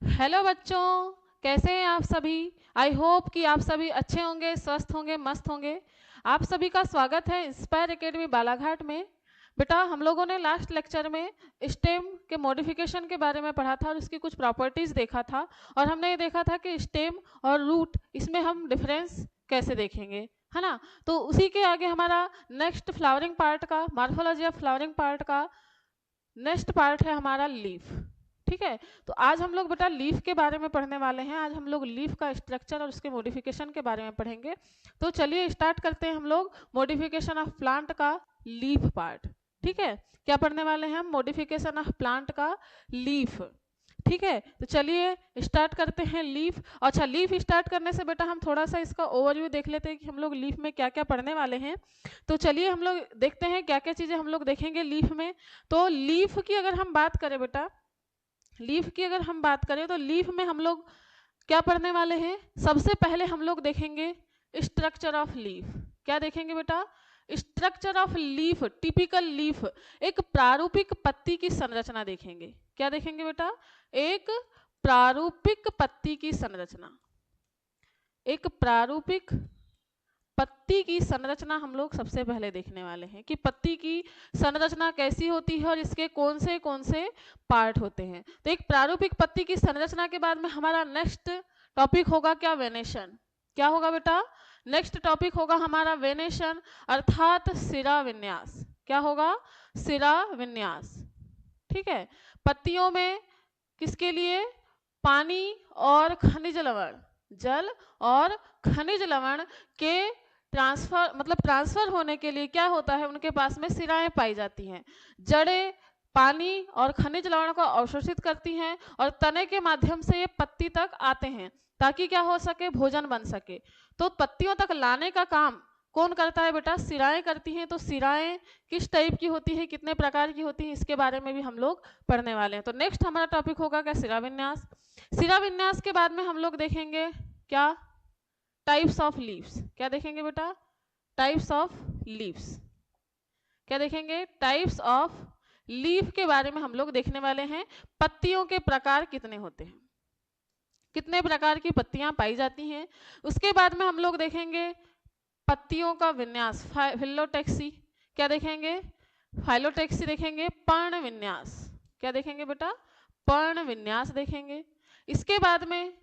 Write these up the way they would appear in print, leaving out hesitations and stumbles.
Hello बच्चों, कैसे हैं आप सभी। आई होप कि आप सभी अच्छे होंगे, स्वस्थ होंगे, मस्त होंगे। आप सभी का स्वागत है इंस्पायर एकेडमी बालाघाट में। बेटा, हम लोगों ने लास्ट लेक्चर में स्टेम के मॉडिफिकेशन के बारे में पढ़ा था और उसकी कुछ प्रॉपर्टीज देखा था। और हमने ये देखा था कि स्टेम और रूट, इसमें हम डिफरेंस कैसे देखेंगे, है ना। तो उसी के आगे हमारा नेक्स्ट फ्लावरिंग पार्ट का, मॉर्फोलॉजी ऑफ फ्लावरिंग पार्ट का नेक्स्ट पार्ट है हमारा लीफ। ठीक है। तो आज हम लोग बेटा लीफ के बारे में पढ़ने वाले हैं। आज हम लोग लीफ का स्ट्रक्चर और उसके मॉडिफिकेशन के बारे में पढ़ेंगे। तो चलिए स्टार्ट करते हैं हम लोग मॉडिफिकेशन ऑफ प्लांट का लीफ पार्ट। ठीक है। क्या पढ़ने वाले हैं हम? मॉडिफिकेशन ऑफ प्लांट का लीफ। ठीक है। तो चलिए स्टार्ट करते हैं लीफ। अच्छा, लीफ स्टार्ट करने से बेटा हम थोड़ा सा इसका ओवरव्यू देख लेते हैं कि हम लोग लीफ में क्या क्या पढ़ने वाले हैं। तो चलिए हम लोग देखते हैं क्या क्या चीज़ें हम लोग देखेंगे लीफ में। तो लीफ की अगर हम बात करें बेटा, लीफ की अगर हम बात करें तो लीफ में हम लोग क्या पढ़ने वाले हैं? सबसे पहले हम लोग देखेंगे स्ट्रक्चर ऑफ लीफ। क्या देखेंगे बेटा? Structure of leaf, typical leaf, एक प्रारूपिक पत्ती की संरचना देखेंगे। क्या देखेंगे बेटा? एक प्रारूपिक पत्ती की संरचना। एक प्रारूपिक पत्ती की संरचना हम लोग सबसे पहले देखने वाले हैं कि पत्ती की संरचना कैसी होती है और इसके कौन से पार्ट होते हैं। तो एक प्रारूपिक पत्ती की संरचना के बाद में हमारा नेक्स्ट टॉपिक होगा क्या? वेनेशन। क्या होगा बेटा? नेक्स्ट टॉपिक होगा हमारा वेनेशन, अर्थात सिरा विन्यास। क्या होगा? सिरा विन्यास। ठीक है। पत्तियों में किसके लिए? पानी और खनिज लवण, जल और खनिज लवण के ट्रांसफर होने के लिए क्या होता है? उनके पास में सिराएं पाई जाती हैं। जड़ें पानी और खनिज लवण को अवशोषित करती हैं और तने के माध्यम से ये पत्ती तक आते हैं ताकि क्या हो सके? भोजन बन सके। तो पत्तियों तक लाने का काम कौन करता है बेटा? सिराएं करती हैं। तो सिराएं किस टाइप की होती है, कितने प्रकार की होती है, इसके बारे में भी हम लोग पढ़ने वाले हैं। तो नेक्स्ट हमारा टॉपिक होगा क्या? सिरा विन्यास। सिरा विन्यास के बाद में हम लोग देखेंगे क्या? Types of leaves. क्या देखेंगे बेटा? Types of leaves. क्या देखेंगे? टाइप्स ऑफ लीफ के बारे में हम लोग देखने वाले हैं। पत्तियों के प्रकार कितने होते हैं, कितने प्रकार की पत्तियां पाई जाती हैं। उसके बाद में हम लोग देखेंगे पत्तियों का विन्यास, फिलोटेक्सी। क्या देखेंगे? फाइलोटेक्सी देखेंगे। पर्ण विन्यास। क्या देखेंगे बेटा? पर्ण विन्यास देखेंगे। इसके बाद में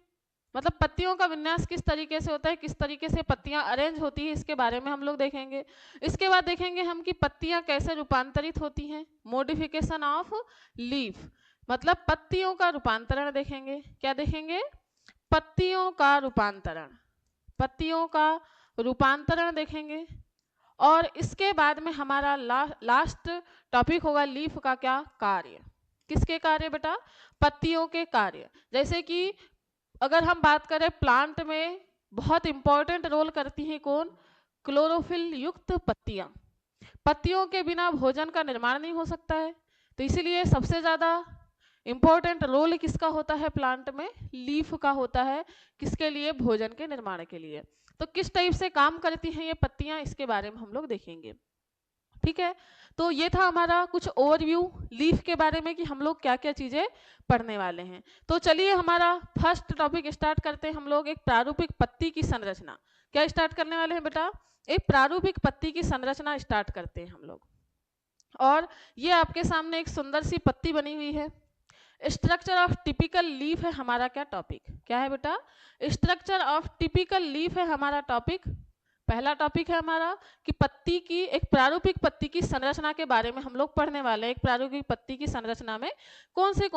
पत्तियों का विन्यास किस तरीके से होता है, किस तरीके से पत्तियां अरेंज होती है, इसके बारे में हम लोग देखेंगे। इसके बाद देखेंगे हम कि पत्तियां कैसे रूपांतरित होती हैं, मॉडिफिकेशन ऑफ लीफ, पत्तियों का रूपांतरण देखेंगे। क्या देखेंगे? पत्तियों का रूपांतरण, पत्तियों का रूपांतरण देखेंगे। और इसके बाद में हमारा लास्ट टॉपिक होगा लीफ का क्या? कार्य। किसके कार्य बेटा? पत्तियों के कार्य। जैसे कि अगर हम बात करें प्लांट में बहुत इंपॉर्टेंट रोल करती हैं कौन? क्लोरोफिल युक्त पत्तियां। पत्तियों के बिना भोजन का निर्माण नहीं हो सकता है। तो इसीलिए सबसे ज्यादा इंपॉर्टेंट रोल किसका होता है प्लांट में? लीफ का होता है। किसके लिए? भोजन के निर्माण के लिए। तो किस टाइप से काम करती हैं ये पत्तियां, इसके बारे में हम लोग देखेंगे। ठीक है। तो ये था हमारा कुछ ओवरव्यू लीफ के बारे में कि हम लोग क्या क्या चीजें पढ़ने वाले हैं। तो चलिए हमारा फर्स्ट टॉपिक स्टार्ट करते हैं हम लोग। एक प्रारूपिक पत्ती की संरचना। क्या स्टार्ट करने वाले हैं बेटा? एक प्रारूपिक पत्ती की संरचना स्टार्ट करते हैं हम लोग। और ये आपके सामने एक सुंदर सी पत्ती बनी हुई है। स्ट्रक्चर ऑफ टिपिकल लीफ है हमारा क्या टॉपिक? क्या है बेटा? स्ट्रक्चर ऑफ टिपिकल लीफ है हमारा टॉपिक। पहला टॉपिक है हमारा कि पत्ती की, एक प्रारूपिक पत्ती की संरचना के बारे में हम लोग पढ़ने वाले हैं। एक प्रारूपिक पत्ती की संरचना में कौन से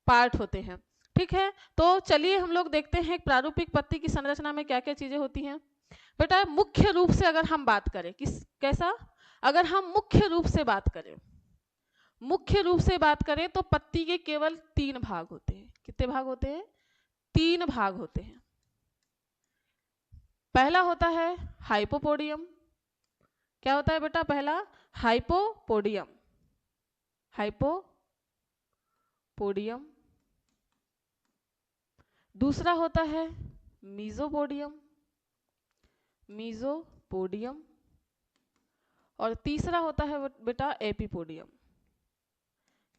पार्ट होते हैं। ठीक है। तो चलिए हम लोग देखते हैं एक प्रारूपिक पत्ती की संरचना में क्या क्या चीजें होती हैं। बेटा मुख्य रूप से अगर हम बात करें, किस कैसा? अगर हम मुख्य रूप से बात करें, मुख्य रूप से बात करें तो पत्ती के केवल 3 भाग होते हैं। कितने भाग होते हैं? 3 भाग होते हैं। पहला होता है हाइपोपोडियम। क्या होता है बेटा? पहला हाइपोपोडियम, हाइपोपोडियम। दूसरा होता है मीजोपोडियम, मीजोपोडियम। और तीसरा होता है बेटा एपीपोडियम,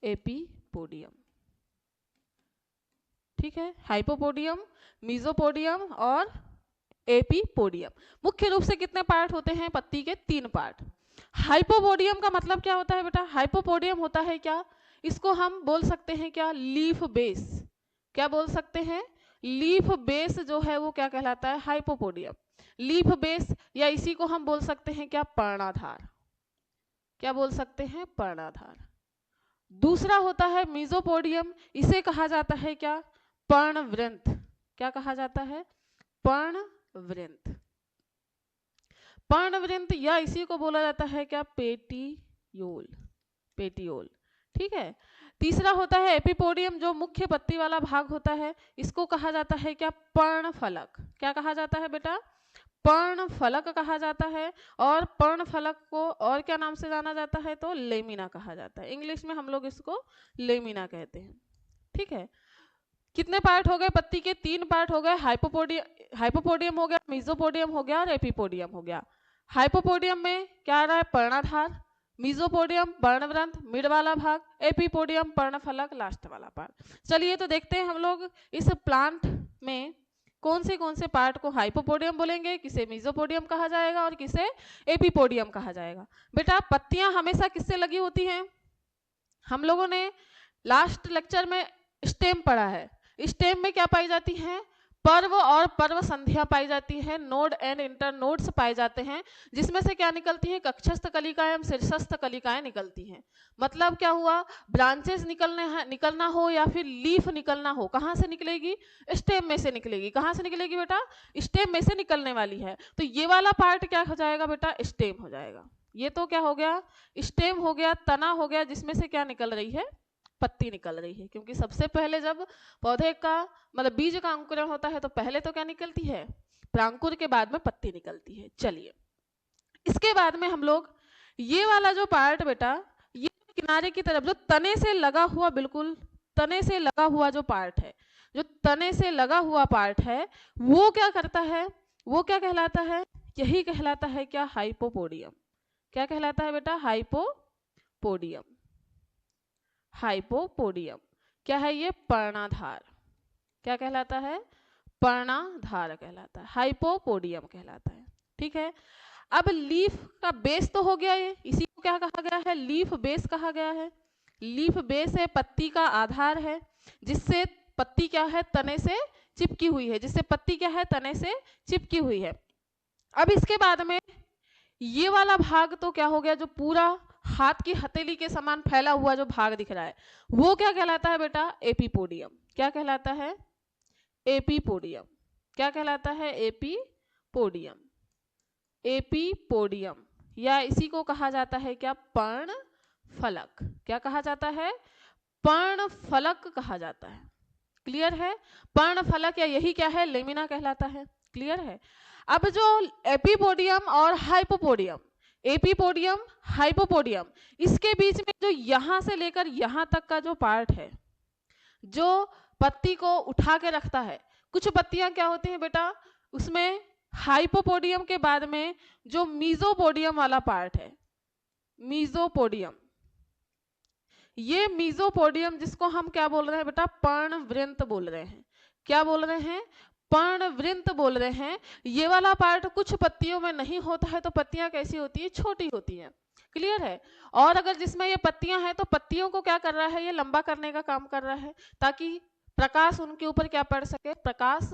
एपीपोडियम। ठीक है, हाइपोपोडियम, मीजोपोडियम और एपीपोडियम। मुख्य रूप से कितने पार्ट होते हैं पत्ती के? 3 पार्ट। हाइपोपोडियम का मतलब क्या होता है बेटा? हाइपोपोडियम होता है क्या, इसको हम बोल सकते हैं क्या? Leaf base. क्या बोल सकते हैं? लीफ बेस जो है वो क्या कहलाता है? हाइपोपोडियम। लीफ बेस, या इसी को हम बोल सकते हैं क्या? पर्णाधार। क्या बोल सकते हैं? पर्णाधार। दूसरा होता है मीजोपोडियम, इसे कहा जाता है क्या? पर्णवृंत। क्या कहा जाता है? पर्णवृंत। पर्णवृंत, या इसी को बोला जाता है क्या? पेटियोल। पेटियोल, ठीक है। तीसरा होता है एपिपोडियम, जो मुख्य पत्ती वाला भाग होता है, इसको कहा जाता है क्या? पर्णफलक। क्या कहा जाता है बेटा? पर्णफलक कहा जाता है। और पर्णफलक को और क्या नाम से जाना जाता है? तो लेमिना कहा जाता है। इंग्लिश में हम लोग इसको लेमिना कहते हैं, ठीक है। कितने पार्ट हो गए पत्ती के? 3 पार्ट हो गए। हाइपोपोडियम हो गया, मीजोपोडियम हो गया और एपिपोडियम हो गया। हाइपोपोडियम में क्या आ रहा है? पर्णाधार। मीजोपोडियम पर्णवृंत, मिड वाला भाग। एपिपोडियम पर्णफलक, लास्ट वाला पार्ट। चलिए तो देखते हैं हम लोग इस प्लांट में कौन से पार्ट को हाइपोपोडियम बोलेंगे, किसे मीजोपोडियम कहा जाएगा और किसे एपिपोडियम कहा जाएगा। बेटा पत्तियां हमेशा किससे लगी होती हैं? हम लोगों ने लास्ट लेक्चर में स्टेम पढ़ा है। स्टेम में क्या पाई जाती हैं? पर्व और पर्व संध्या पाई जाती है, नोड एंड इंटरनोड्स पाए जाते हैं, जिसमें से क्या निकलती है? कक्षस्थ कलिकाएं एवं शीर्षस्थ कलिकाएं निकलती हैं। मतलब क्या हुआ? ब्रांचेस निकलना हो या फिर लीफ निकलना हो, कहाँ से निकलेगी? स्टेम में से निकलेगी। कहाँ से निकलेगी बेटा? स्टेम में से निकलने वाली है। तो ये वाला पार्ट क्या हो जाएगा बेटा? स्टेम हो जाएगा। ये तो क्या हो गया? स्टेम हो गया, तना हो गया, जिसमें से क्या निकल रही है? पत्ती निकल रही है। क्योंकि सबसे पहले जब पौधे का मतलब बीज का अंकुरण होता है तो पहले तो क्या निकलती है? प्रांकुर, के बाद में पत्ती निकलती है। चलिए इसके बाद में हम लोग ये वाला जो पार्ट बेटा, ये किनारे की तरफ जो तने से लगा हुआ, बिल्कुल तने से लगा हुआ जो पार्ट है, जो तने से लगा हुआ पार्ट है, वो क्या करता है? वो क्या कहलाता है? यही कहलाता है क्या? हाइपोपोडियम। क्या कहलाता है बेटा? हाइपोपोडियम। हाइपोपोडियम क्या है? ये पर्णाधार। क्या कहलाता है? पर्णाधार कहलाता है, हाइपोपोडियम कहलाता है, ठीक है। अब लीफ का बेस तो हो गया, ये इसी को क्या कहा गया है? लीफ बेस कहा गया है। लीफ बेस है, पत्ती का आधार है, जिससे पत्ती क्या है? तने से चिपकी हुई है, जिससे पत्ती क्या है? तने से चिपकी हुई है। अब इसके बाद में ये वाला भाग तो क्या हो गया? जो पूरा हाथ की हथेली के समान फैला हुआ जो भाग दिख रहा है, वो क्या कहलाता है बेटा? एपिपोडियम। क्या कहलाता है? एपिपोडियम। क्या कहलाता है? एपिपोडियम। एपिपोडियम, या इसी को कहा जाता है क्या? पर्णफलक। क्या कहा जाता है? पर्णफलक कहा जाता है। क्लियर है? पर्णफलक, या यही क्या है? लेमिना कहलाता है। क्लियर है? अब जो एपिपोडियम और हाइपोपोडियम, एपिपोडियम हाइपोपोडियम, इसके बीच में जो यहां से लेकर यहां तक का जो पार्ट है, जो पत्ती को उठा के रखता है, कुछ पत्तियां क्या होती हैं बेटा? उसमें हाइपोपोडियम के बाद में जो मीजोपोडियम वाला पार्ट है, मीजोपोडियम, ये मीजोपोडियम जिसको हम क्या बोल रहे हैं बेटा? पर्णवृंत बोल रहे हैं। क्या बोल रहे हैं? पर्णवृंत बोल रहे हैं। ये वाला पार्ट कुछ पत्तियों में नहीं होता है, तो पत्तियां कैसी होती है? छोटी होती हैं। क्लियर है? और अगर जिसमें ये पत्तियां हैं तो पत्तियों को क्या कर रहा है? ये लंबा करने का काम कर रहा है, ताकि प्रकाश उनके ऊपर क्या पड़ सके? प्रकाश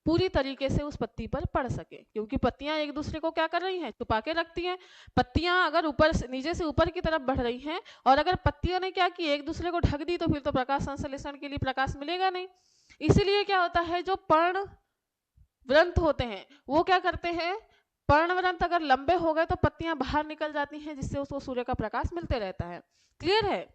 पूरी तरीके से उस पत्ती पर पड़ सके। क्योंकि पत्तियां एक दूसरे को क्या कर रही हैं? छुपा के रखती हैं। पत्तियां अगर ऊपर से नीचे से ऊपर की तरफ बढ़ रही हैं, और अगर पत्तियों ने क्या की? एक दूसरे को ढक दी, तो फिर तो प्रकाश संश्लेषण के लिए प्रकाश मिलेगा नहीं। इसीलिए क्या होता है? जो पर्णवृंत होते हैं वो क्या करते हैं? पर्णवृंत अगर लंबे हो गए तो पत्तियां बाहर निकल जाती हैं, जिससे उसको सूर्य का प्रकाश मिलते रहता है। क्लियर है?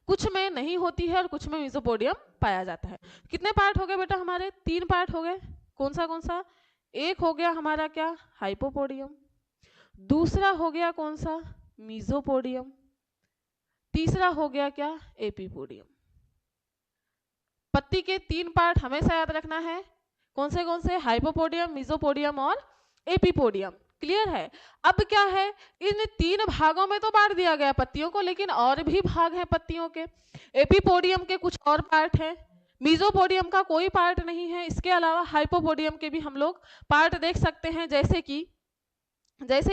कुछ में नहीं होती है और कुछ में मीजोपोडियम पाया जाता है। कितने पार्ट हो गए बेटा हमारे? 3 पार्ट हो गए। कौन सा? एक हो गया हमारा क्या? हाइपोपोडियम। दूसरा हो गया कौन सा? मीजोपोडियम। तीसरा हो गया क्या? एपिपोडियम। पत्ती के 3 पार्ट हमेशा याद रखना है। कौन से? हाइपोपोडियम, मीजोपोडियम और एपिपोडियम। क्लियर है? अब क्या है? इन 3 भागों में तो बांट दिया गया पत्तियों को, लेकिन और भी भाग हैं पत्तियों के। एपिपोडियम के कुछ और पार्ट हैं, मीजोपोडियम का कोई पार्ट नहीं है। इसके अलावा हाइपोपोडियम के भी हम लोग पार्ट देख सकते हैं, जैसे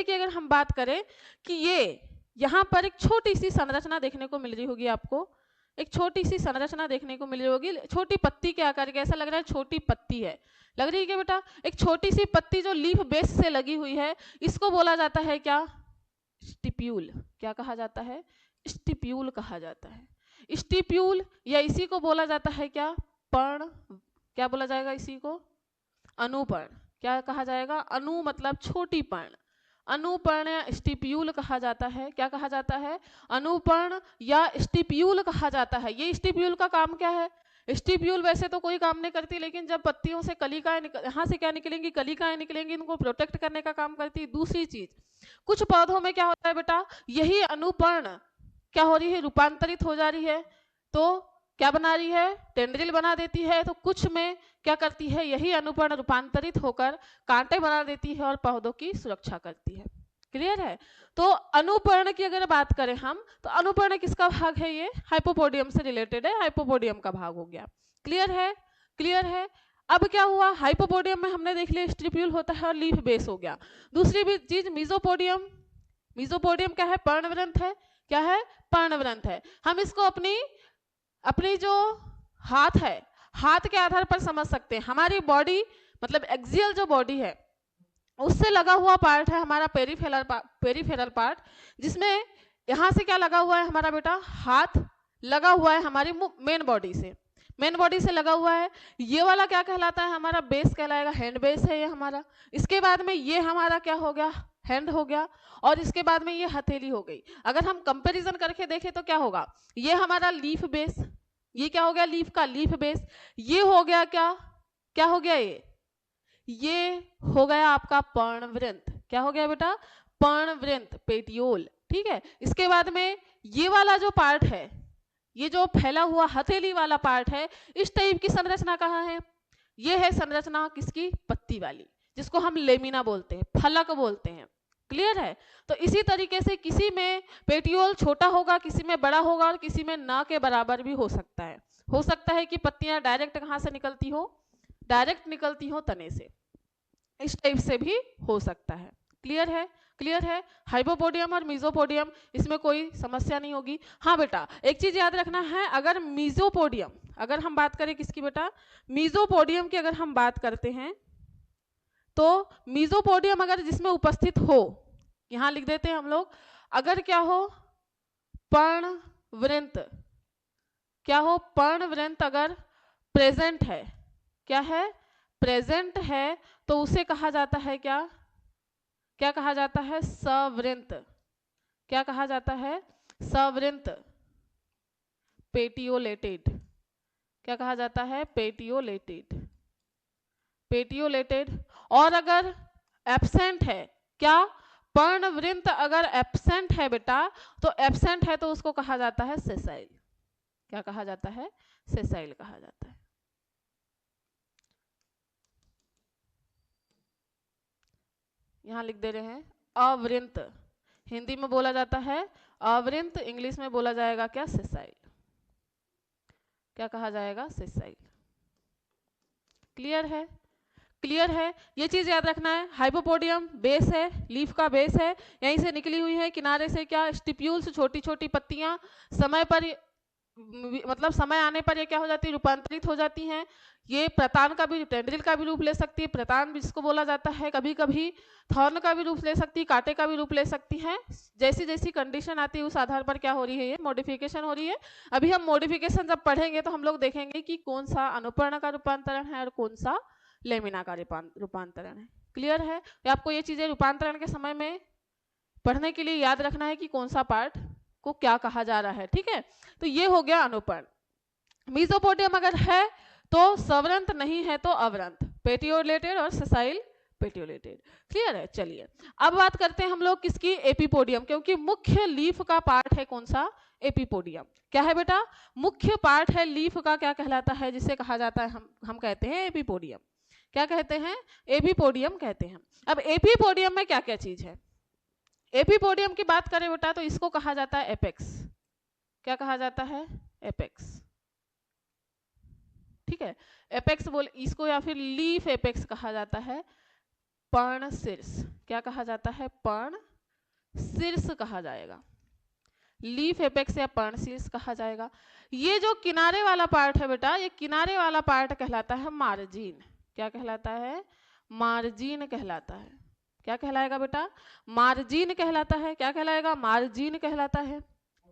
कि अगर हम बात करें कि ये यहाँ पर एक छोटी सी संरचना देखने को मिल रही होगी आपको, एक छोटी सी संरचना देखने को मिल रही होगी, छोटी पत्ती के आकार के, ऐसा लग रहा है छोटी पत्ती है, लग रही है क्या बेटा? एक छोटी सी पत्ती जो लीफ बेस से लगी हुई है, इसको बोला जाता है क्या? स्टिप्यूल। क्या कहा जाता है? स्टिप्यूल कहा जाता है। स्टिप्यूल, या इसी को बोला जाता है क्या? पर्ण। क्या बोला जाएगा इसी को? अनुपर्ण। क्या कहा जाएगा? अनु मतलब छोटी पर्ण, अनुपर्ण या स्टिप्यूल कहा जाता है। क्या कहा जाता है? अनुपर्ण या स्टिप्यूल कहा जाता है। ये स्टिप्यूल का काम क्या है? स्टिप्यूल वैसे तो कोई काम नहीं करती, लेकिन जब पत्तियों से कलिकाएं यहाँ से क्या निकलेंगी? कलिकाएं निकलेंगी, इनको प्रोटेक्ट करने का काम करती है। दूसरी चीज, कुछ पौधों में क्या होता है बेटा? यही अनुपर्ण क्या हो रही है? रूपांतरित हो जा रही है, तो क्या बना रही है? टेंड्रिल बना देती है। तो कुछ में क्या करती है? यही अनुपर्ण रूपांतरित होकर कांटे बना देती है और पौधों की सुरक्षा करती है। क्लियर है? तो अनुपर्ण की अगर बात करें हम, तो अनुपर्ण किसका भाग है? ये हाइपोपोडियम से रिलेटेड है, हाइपोपोडियम का भाग हो गया। क्लियर है? क्लियर है? अब क्या हुआ? हाइपोपोडियम में हमने देख लिया स्ट्रिप्यूल होता है और लीफ बेस हो गया। दूसरी भी चीज मीजोपोडियम। मीजोपोडियम क्या है? पर्णवृंत है। क्या है? पर्णवृंत है। हम इसको अपनी जो हाथ है, हाथ के आधार पर समझ सकते हैं। हमारी बॉडी मतलब एक्सियल जो बॉडी है, उससे लगा हुआ पार्ट है हमारा पेरिफेरल पार्ट, जिसमें यहां से क्या लगा हुआ है हमारा बेटा? हाथ लगा हुआ है हमारी मेन बॉडी से लगा हुआ है। ये वाला क्या कहलाता है? हमारा बेस कहलाएगा, हैंड बेस है ये हमारा। इसके बाद में ये हमारा क्या हो गया? हैंड हो गया। और इसके बाद में ये हथेली हो गई। अगर हम कंपैरिजन करके देखें तो क्या होगा? ये हमारा लीफ बेस, ये क्या हो गया? लीफ का लीफ बेस। ये हो गया क्या हो गया? ये हो गया आपका पर्णवृंत। क्या हो गया बेटा? पर्णवृंत, पेटियोल। ठीक है। इसके बाद में ये वाला जो पार्ट है, ये जो फैला हुआ हथेली वाला पार्ट है, इस टाइप की संरचना कहाँ है? ये है संरचना किसकी? पत्ती वाली, जिसको हम लेमिना बोलते हैं, फलक बोलते हैं। क्लियर है? तो इसी तरीके से किसी में पेटियोल छोटा होगा, किसी में बड़ा होगा, और किसी में ना के बराबर भी हो सकता है। हो सकता है कि पत्तियां डायरेक्ट कहां से निकलती हो? डायरेक्ट निकलती हो तने से। इस टाइप से भी हो सकता है। क्लियर है? क्लियर है? हाइपोपोडियम और मीजोपोडियम, इसमें कोई समस्या नहीं होगी। हाँ बेटा, एक चीज याद रखना है, अगर मीजोपोडियम, अगर हम बात करें किसकी बेटा? मीजोपोडियम की अगर हम बात करते हैं, तो मीजोपोडियम अगर जिसमें उपस्थित हो, यहां लिख देते हैं हम लोग, अगर क्या हो? पर्णवृंत। क्या हो? पर्णवृंत अगर प्रेजेंट है, क्या है? प्रेजेंट है, तो उसे कहा जाता है क्या कहा जाता है? सवृंत। क्या कहा जाता है? सवृंत, पेटियोलेटेड। क्या कहा जाता है? पेटियोलेटेड। और अगर एब्सेंट है, क्या? पर्णवृंत अगर एब्सेंट है बेटा, तो एब्सेंट है तो उसको कहा जाता है सेसाइल। क्या कहा जाता है? सेसाइल कहा जाता है। यहां लिख दे रहे हैं अवृंत, हिंदी में बोला जाता है अवृंत, इंग्लिश में बोला जाएगा क्या? सेसाइल। क्या कहा जाएगा? सेसाइल। क्लियर है? क्लियर है? ये चीज याद रखना है। हाइपोपोडियम बेस है, लीफ का बेस है, यहीं से निकली हुई है किनारे से क्या? स्टिप्यूल्स, छोटी छोटी पत्तियां, समय पर मतलब समय आने पर ये क्या हो जाती है? रूपांतरित हो जाती हैं। ये प्रतान का भी, टेंड्रिल का भी रूप ले सकती है, प्रतान जिसको बोला जाता है, कभी कभी थॉर्न का भी रूप ले सकती है, कांटे का भी रूप ले सकती हैं। जैसी जैसी कंडीशन आती है उस आधार पर क्या हो रही है? ये मॉडिफिकेशन हो रही है। अभी हम मॉडिफिकेशन जब पढ़ेंगे तो हम लोग देखेंगे कि कौन सा अनुपर्ण का रूपांतरण है और कौन सा लेमिना का रूपांतरण है। क्लियर है? आपको ये चीजें रूपांतरण के समय में पढ़ने के लिए याद रखना है कि कौन सा पार्ट को क्या कहा जा रहा है। ठीक है? तो ये हो गया अनुपर्ण। मीजोपोडियम अगर है तो सवृंत, नहीं है तो अवृंत, पेटियोलेटेड और सेसाइल पेटियोलेटेड। क्लियर है? चलिए अब बात करते हैं हम लोग किसकी? एपिपोडियम, क्योंकि मुख्य लीफ का पार्ट है कौन सा? एपिपोडियम। क्या है बेटा? मुख्य पार्ट है लीफ का, क्या कहलाता है? जिसे कहा जाता है हम कहते हैं एपिपोडियम। क्या कहते हैं? एपिपोडियम कहते हैं। अब एपिपोडियम में क्या क्या चीज है? एपिपोडियम की बात करें बेटा तो इसको कहा जाता है एपेक्स। क्या कहा जाता है? एपेक्स। ठीक है, एपेक्स बोल इसको, या फिर लीफ एपेक्स कहा जाता है, पर्ण शीर्ष। क्या कहा जाता है? पर्ण शीर्ष कहा जाएगा, लीफ एपेक्स या पर्ण शीर्ष कहा जाएगा। ये जो किनारे वाला पार्ट है बेटा, ये किनारे वाला पार्ट कहलाता है मार्जिन। क्या कहलाता है? मार्जिन कहलाता है। क्या कहलाएगा बेटा? मार्जिन कहलाता है। क्या कहलाएगा? मार्जिन कहलाता है।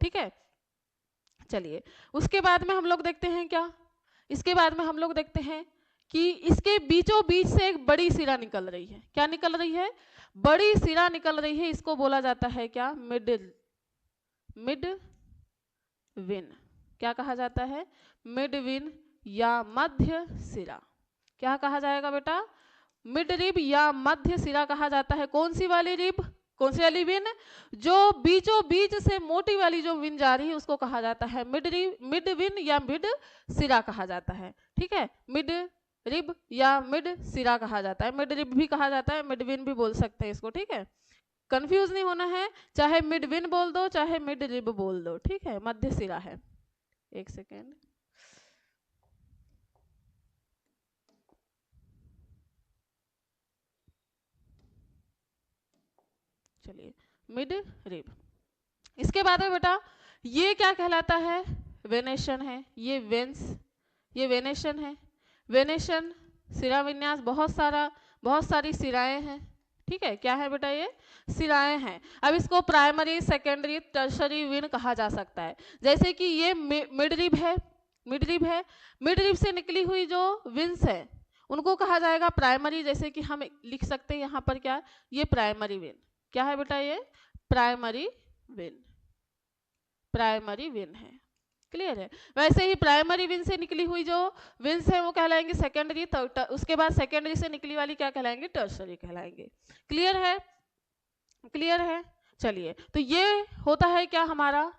ठीक है, चलिए उसके बाद में हम लोग देखते हैं क्या, इसके बाद में हम लोग देखते हैं कि इसके बीचों बीच से एक बड़ी सिरा निकल रही है। क्या निकल रही है? बड़ी सिरा निकल रही है, इसको बोला जाता है क्या? Mid win. क्या कहा जाता है? मिड विन या मध्य सिरा। क्या कहा जाएगा बेटा? मिड रिब या मध्य सिरा कहा जाता है। कौन सी वाली रिब? कौन सी वाली विन? जो बीचों बीच से मोटी वाली जो विन जा रही है उसको कहा जाता है मिड विन या मिड सिरा कहा जाता है। ठीक है, मिड रिब या मिड सिरा कहा जाता है। मिड रिब भी कहा जाता है, मिड विन भी बोल सकते हैं इसको। ठीक है, कंफ्यूज नहीं होना है, चाहे मिड विन बोल दो चाहे मिड रिब बोल दो। ठीक है, मध्य सिरा है। एक सेकेंड, चलिए, मिड रिब। इसके बाद में बेटा ये क्या कहलाता है? वेनेशन है। ये वेंस, ये वेनेशन है। वेनेशन सिरा विन्यास, बहुत सारी सिराएं हैं। ठीक है, क्या है बेटा? ये सिराएं हैं। अब इसको प्राइमरी, सेकेंडरी, टर्शरी विन कहा जा सकता है। जैसे कि ये मिड रिब है, मिड रिब है, मिड रिब से निकली हुई जो विंस है उनको कहा जाएगा प्राइमरी। जैसे कि हम लिख सकते हैं यहाँ पर क्या? ये प्राइमरी विन। क्या है बेटा? ये प्राइमरी विन, प्राइमरी विन है। क्लियर है? वैसे ही प्राइमरी विन से निकली हुई जो विंस है वो कहलाएंगे सेकेंडरी, उसके बाद सेकेंडरी से निकली वाली क्या कहलाएंगे? टर्शरी कहलाएंगे। क्लियर है? क्लियर है? चलिए, तो ये होता है क्या हमारा?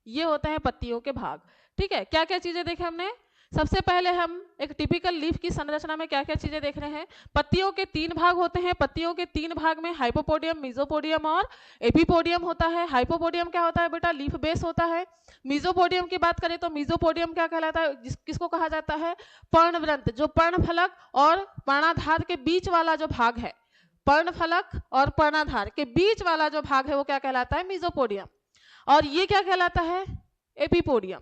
ये होता है पत्तियों के भाग। ठीक है, क्या क्या चीजें देखे हमने? सबसे पहले हम एक टिपिकल लीफ की संरचना में क्या क्या चीजें देख रहे हैं? पत्तियों के 3 भाग होते हैं। पत्तियों के 3 भाग में हाइपोपोडियम, मेसोपोडियम और एपिपोडियम होता है। हाइपोपोडियम क्या होता है बेटा? लीफ बेस होता है। मेसोपोडियम की बात करें तो मेसोपोडियम क्या कहलाता है? किसको कहा जाता है? पर्णवृंत। जो पर्णफलक और पर्णाधार के बीच वाला जो भाग है, पर्णफलक और पर्णाधार के बीच वाला जो भाग है वो क्या कहलाता है? मेसोपोडियम। और ये क्या कहलाता है? एपिपोडियम।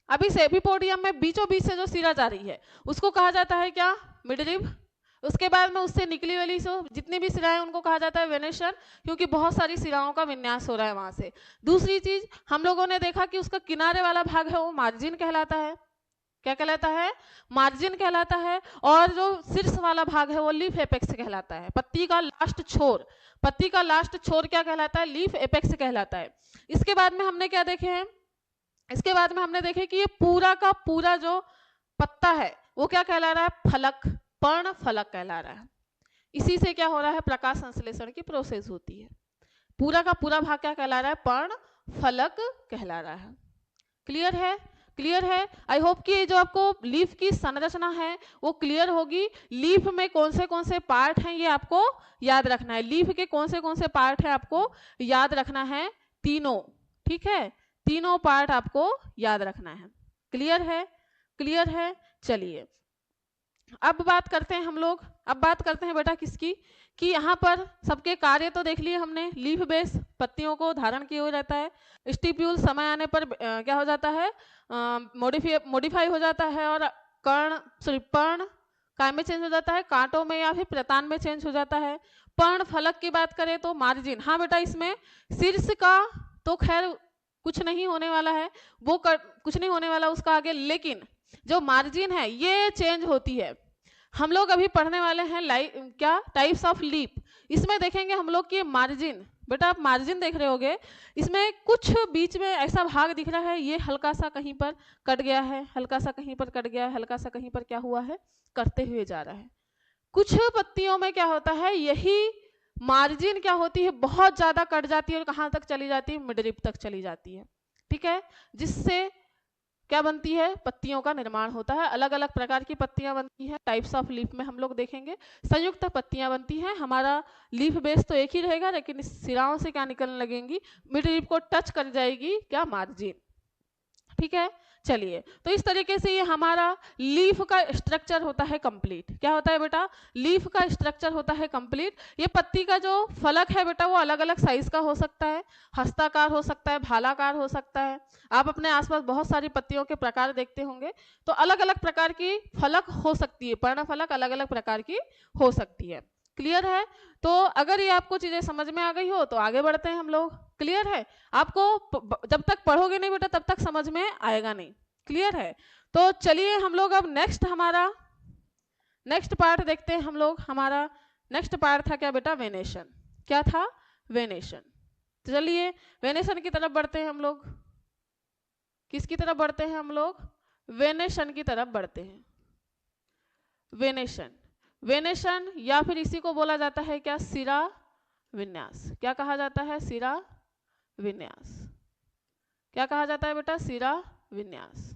अब इस एपिपोडियम में बीचों बीच से जो सिरा जा रही है उसको कहा जाता है क्या? Mid rib. उसके बाद में उससे निकली वाली जितनी भी सिराएं उनको कहा जाता है वेनेशन, क्योंकि बहुत सारी सिराओं का विन्यास हो रहा है वहां से। दूसरी चीज हम लोगों ने देखा कि उसका किनारे वाला भाग है वो मार्जिन कहलाता है। क्या कहलाता है? मार्जिन कहलाता है। और जो शीर्ष वाला भाग है वो लीफ एपेक्स कहलाता है। पत्ती का लास्ट छोर, पत्ती का लास्ट छोर क्या कहलाता है? लीफ एपेक्स कहलाता है। इसके बाद में हमने क्या देखे हैं? इसके बाद में हमने देखे कि ये पूरा का पूरा जो पत्ता है वो क्या कहला रहा है? फलक, पर्ण फलक कहला रहा है। इसी से क्या हो रहा है? प्रकाश संश्लेषण की प्रोसेस होती है। पूरा का पूरा भाग क्या कहला रहा है? पर्ण फलक कहला रहा है। क्लियर है? क्लियर है? आई होप कि ये जो आपको लीफ की संरचना है वो क्लियर होगी। लीफ में कौन से पार्ट हैं ये आपको याद रखना है। लीफ के कौन से पार्ट हैं आपको याद रखना है? तीनों। ठीक है, तीनों पार्ट आपको याद रखना है। क्लियर है? क्लियर है? चलिए अब बात करते हैं हम लोग, अब बात करते हैं बेटा किसकी, कि यहाँ पर सबके कार्य तो देख लिए हमने। लीफ बेस पत्तियों को धारण किए हुए रहता है। स्टिप्यूल समय आने पर क्या हो जाता है? मॉडिफाई हो जाता है और पर्ण काय में चेंज हो जाता है? कांटों में या फिर प्रतान में चेंज हो जाता है। पर्ण फलक की बात करें तो मार्जिन, हाँ बेटा इसमें शीर्ष का तो खैर कुछ नहीं होने वाला है, वो कुछ नहीं होने वाला उसका आगे, लेकिन जो मार्जिन है ये चेंज होती है। हम लोग अभी पढ़ने वाले हैं क्या? Types of leaf. इसमें देखेंगे हम लोग कि मार्जिन, बेटा आप मार्जिन देख रहे होगे, इसमें कुछ बीच में ऐसा भाग दिख रहा है, ये हल्का सा कहीं पर कट गया है, हल्का सा कहीं पर कट गया है, हल्का सा कहीं पर क्या हुआ है? कटते हुए जा रहा है। कुछ पत्तियों में क्या होता है? यही मार्जिन क्या होती है? बहुत ज्यादा कट जाती है और कहां तक चली जाती है? मिड रिब तक चली जाती है। ठीक है, जिससे क्या बनती है? पत्तियों का निर्माण होता है। अलग अलग प्रकार की पत्तियां बनती हैं। टाइप्स ऑफ लीफ में हम लोग देखेंगे संयुक्त पत्तियां बनती हैं। हमारा लीफ बेस तो एक ही रहेगा, लेकिन इस सिराओं से क्या निकलने लगेंगी? मिड रिब को टच कर जाएगी क्या? मार्जिन। ठीक है, चलिए, तो इस तरीके से ये हमारा लीफ का स्ट्रक्चर होता है कंप्लीट। क्या होता है बेटा? लीफ का स्ट्रक्चर होता है कंप्लीट। ये पत्ती का जो फलक है बेटा वो अलग अलग साइज का हो सकता है, हस्ताकार हो सकता है, भालाकार हो सकता है। आप अपने आसपास बहुत सारी पत्तियों के प्रकार देखते होंगे, तो अलग अलग प्रकार की फलक हो सकती है, पर्ण फलक अलग अलग प्रकार की हो सकती है। क्लियर है? तो अगर ये आपको चीजें समझ में आ गई हो तो आगे बढ़ते हैं हम लोग। क्लियर है? आपको जब तक पढ़ोगे नहीं बेटा तब तक समझ में आएगा नहीं। क्लियर है? तो चलिए हम लोग अब हमारा नेक्स्ट पार्ट देखते हैं हम लोग। हमारा नेक्स्ट पार्ट था क्या बेटा? वेनेशन। क्या था? वेनेशन। तो चलिए वेनेशन की तरफ बढ़ते हैं हम लोग। किसकी तरफ बढ़ते हैं हम लोग? वेनेशन की तरफ बढ़ते हैं। वेनेशन, वेनेशन या फिर इसी को बोला जाता है क्या? सिरा विन्यास। क्या कहा जाता है? सिरा विन्यास। क्या कहा जाता है बेटा? सिरा विन्यास।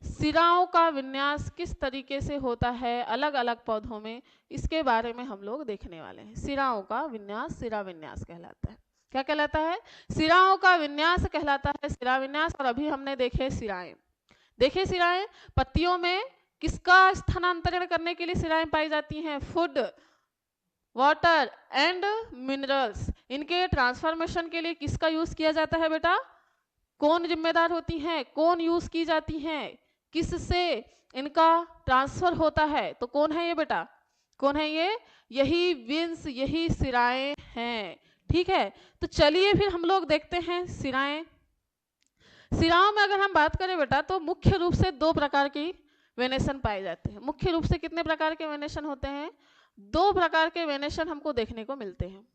सिराओं का विन्यास किस तरीके से होता है अलग अलग पौधों में, इसके बारे में हम लोग देखने वाले हैं। सिराओं का विन्यास सिरा विन्यास कहलाता है। क्या कहलाता है? सिराओं का विन्यास कहलाता है सिरा विन्यास। और अभी हमने देखे सिराएं। देखे सिराएं, पत्तियों में किसका स्थानांतरण करने के लिए सिराएं पाई जाती हैं? Food, water and minerals. इनके ट्रांसफॉर्मेशन के लिए किसका यूज किया जाता है बेटा? कौन जिम्मेदार होती हैं? कौन यूज की जाती हैं? किससे इनका ट्रांसफर होता है? तो कौन है ये बेटा? कौन है ये? यही विंस, यही सिराएं हैं। ठीक है, तो चलिए फिर हम लोग देखते हैं सिराएं। सिराओं में अगर हम बात करें बेटा तो मुख्य रूप से दो प्रकार की वेनेशन पाए जाते हैं। मुख्य रूप से कितने प्रकार के वेनेशन होते हैं? दो प्रकार के वेनेशन हमको देखने को मिलते हैं।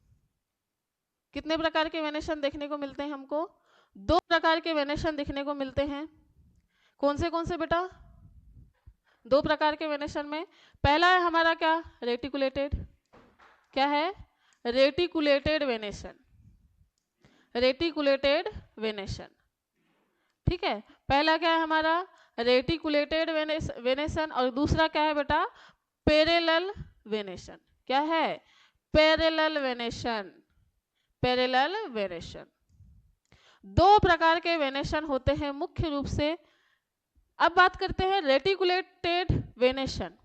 कितने प्रकार के वेनेशन देखने को मिलते हैं हमको? दो प्रकार के वेनेशन देखने को मिलते हैं। कौन से बेटा? दो प्रकार के वेनेशन में पहला है हमारा क्या? रेटिकुलेटेड। क्या है? Reticulated venation. Reticulated venation. ठीक है, पहला क्या है हमारा? Reticulated venation. और दूसरा क्या है बेटा? Parallel venation. क्या है? Parallel venation. Parallel venation. दो प्रकार के वेनेशन होते हैं मुख्य रूप से। अब बात करते हैं रेटिकुलेटेड वेनेशन।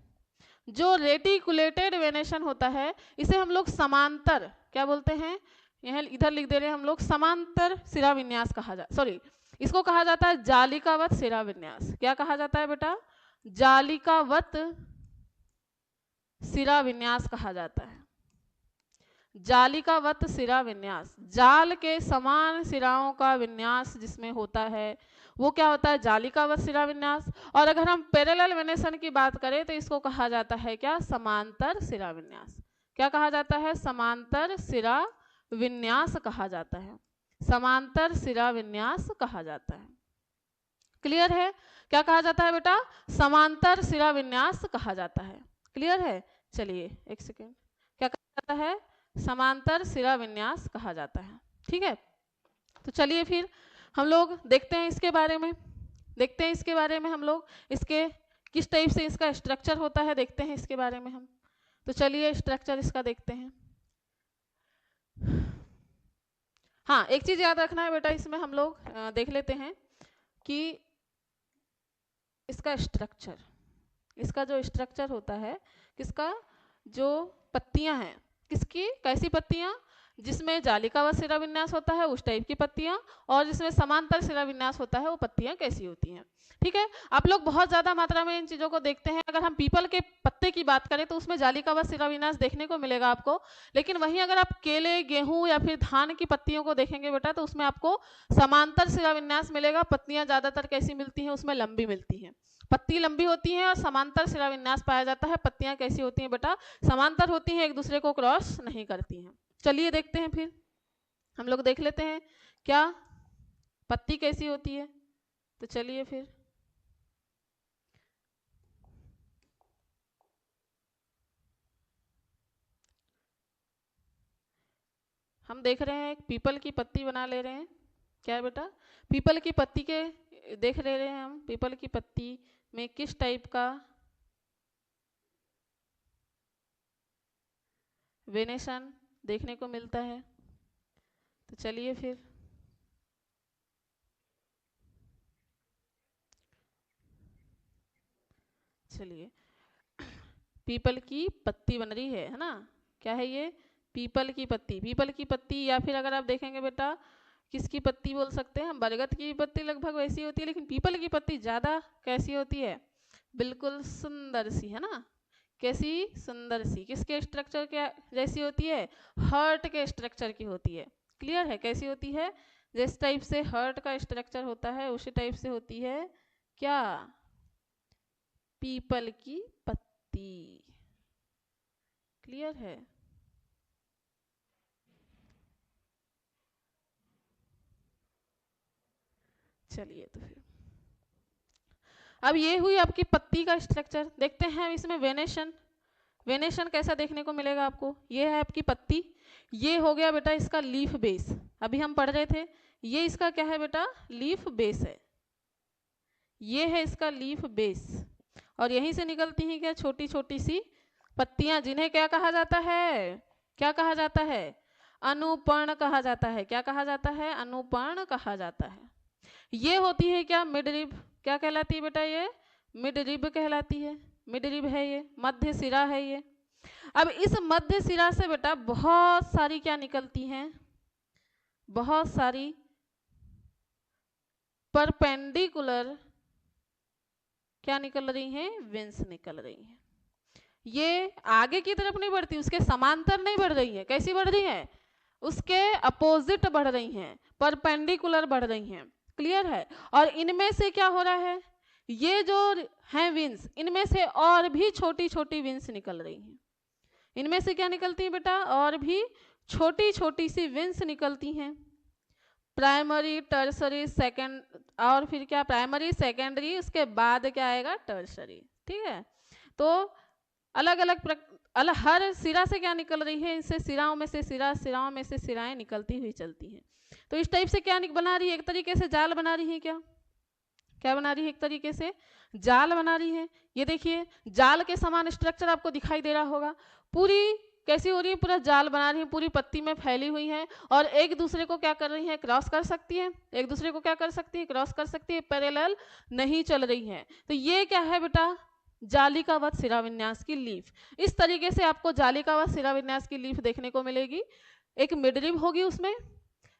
जो रेटिकुलेटेड वेनेशन होता है इसे हम लोग समांतर, क्या बोलते हैं? यह इधर लिख दे रहे हैं हम लोग, समांतर सिरा विन्यास कहा जाता, सॉरी इसको कहा जाता है जालिकावत सिरा विन्यास। क्या कहा जाता है बेटा? जालिकावत सिरा विन्यास कहा जाता है। जालिकावत सिरा विन्यास, जाल के समान सिराओं का विन्यास जिसमें होता है वो क्या होता है? जालिकावत सिरा विन्यास। और अगर हम पैरेलल वेनेशन की बात करें तो इसको कहा जाता है क्या? समांतर सिरा विन्यास। क्या कहा जाता है? समांतर सिरा विन्यास कहा जाता है। समांतर सिरा विन्यास कहा जाता है। क्लियर है? क्या कहा जाता है बेटा? समांतर सिरा विन्यास कहा जाता है। क्लियर है? चलिए एक सेकेंड, क्या कहा जाता है? समांतर सिरा विन्यास कहा जाता है। ठीक है, तो चलिए फिर हम लोग देखते हैं इसके बारे में। देखते हैं इसके बारे में हम लोग, इसके किस टाइप से इसका स्ट्रक्चर होता है देखते हैं इसके बारे में हम। तो चलिए स्ट्रक्चर इसका देखते हैं। हाँ, एक चीज याद रखना है बेटा, इसमें हम लोग देख लेते हैं कि इसका स्ट्रक्चर, इसका जो स्ट्रक्चर होता है, किसका? जो पत्तियां हैं, किसकी? कैसी पत्तियां? जिसमें जालिकावत सिरा विन्यास होता है उस टाइप की पत्तियां, और जिसमें समांतर सिरा विन्यास होता है वो पत्तियां कैसी होती हैं। ठीक है, आप लोग बहुत ज्यादा मात्रा में इन चीजों को देखते हैं। अगर हम पीपल के पत्ते की बात करें तो उसमें जालिकावत सिरा विन्यास देखने को मिलेगा आपको, लेकिन वहीं अगर आप केले, गेहूं या फिर धान की पत्तियों को देखेंगे बेटा तो उसमें आपको समांतर सिरा विन्यास मिलेगा। पत्तियां ज्यादातर कैसी मिलती हैं? उसमें लंबी मिलती हैं। पत्ती लंबी होती है और समांतर सिरा विन्यास पाया जाता है। पत्तियां कैसी होती हैं बेटा? समांतर होती हैं, एक दूसरे को क्रॉस नहीं करती हैं। चलिए देखते हैं फिर हम लोग देख लेते हैं क्या पत्ती कैसी होती है। तो चलिए फिर हम देख रहे हैं एक पीपल की पत्ती बना ले रहे हैं। क्या है बेटा? पीपल की पत्ती के देख ले रहे हैं हम, पीपल की पत्ती में किस टाइप का वेनेशन देखने को मिलता है। तो चलिए फिर चलिए, पीपल की पत्ती बन रही है ना, क्या है ये, पीपल की पत्ती। पीपल की पत्ती, या फिर अगर आप देखेंगे बेटा किसकी पत्ती बोल सकते हैं हम, बरगद की पत्ती लगभग वैसी होती है, लेकिन पीपल की पत्ती ज़्यादा कैसी होती है, बिल्कुल सुंदर सी, है ना, कैसी, सुंदर सी। किसके स्ट्रक्चर के जैसी होती है, हर्ट के स्ट्रक्चर की होती है। क्लियर है, कैसी होती है, जिस टाइप से हर्ट का स्ट्रक्चर होता है उसी टाइप से होती है क्या, पीपल की पत्ती। क्लियर है। चलिए, तो फिर अब ये हुई आपकी पत्ती का स्ट्रक्चर। देखते हैं इसमें वेनेशन। वेनेशन कैसा देखने को मिलेगा आपको, ये है आपकी पत्ती, ये हो गया बेटा इसका लीफ बेस। अभी हम पढ़ रहे थे, ये इसका क्या है बेटा, लीफ बेस है, ये है इसका लीफ बेस। और यहीं से निकलती हैं क्या, छोटी छोटी सी पत्तियां, जिन्हें क्या कहा जाता है, क्या कहा जाता है, अनुपर्ण कहा जाता है। क्या कहा जाता है, अनुपर्ण कहा जाता है। ये होती है क्या, मिड रिब। क्या कहलाती है बेटा, ये मिड रिब कहलाती है। मिड रिब है ये, मध्य सिरा है ये। अब इस मध्य सिरा से बेटा बहुत सारी क्या निकलती हैं, बहुत सारी परपेंडिकुलर क्या निकल रही हैं, विंस निकल रही हैं। ये आगे की तरफ नहीं बढ़ती, उसके समांतर नहीं बढ़ रही है, कैसी बढ़ रही है, उसके अपोजिट बढ़ रही हैं, परपेंडिकुलर बढ़ रही हैं। क्लियर है। और इनमें से क्या हो रहा है, ये जो हैं विंस, इनमें से और भी छोटी छोटी विंस निकल रही हैं। इनमें से क्या निकलती हैं बेटा, और भी छोटी छोटी सी विंस निकलती हैं। प्राइमरी, टर्सरी, सेकेंड, और फिर क्या, प्राइमरी, सेकेंडरी, उसके बाद क्या आएगा, टर्सरी। ठीक है। तो अलग अलग हर सिरा से क्या निकल रही है, इनसे सिराओं में से सिरा, सिराओं में से सिराएं निकलती हुई चलती हैं। तो इस टाइप से क्या बना रही है, एक तरीके से जाल बना रही है। क्या क्या बना रही है, एक तरीके से जाल बना रही है। ये देखिए, जाल के समान स्ट्रक्चर आपको दिखाई दे रहा होगा। पूरी कैसी हो रही है, पूरा जाल बना रही है, पूरी पत्ती में फैली हुई है, और एक दूसरे को क्या कर रही है, क्रॉस कर सकती है। एक दूसरे को क्या कर सकती है, क्रॉस कर सकती है, पैरेलल नहीं चल रही है। तो ये क्या है बेटा, जालिकावत शिराविन्यास की लीफ। इस तरीके से आपको जालिकावत शिराविन्यास की लीफ देखने को मिलेगी। एक मिडरिब होगी, उसमें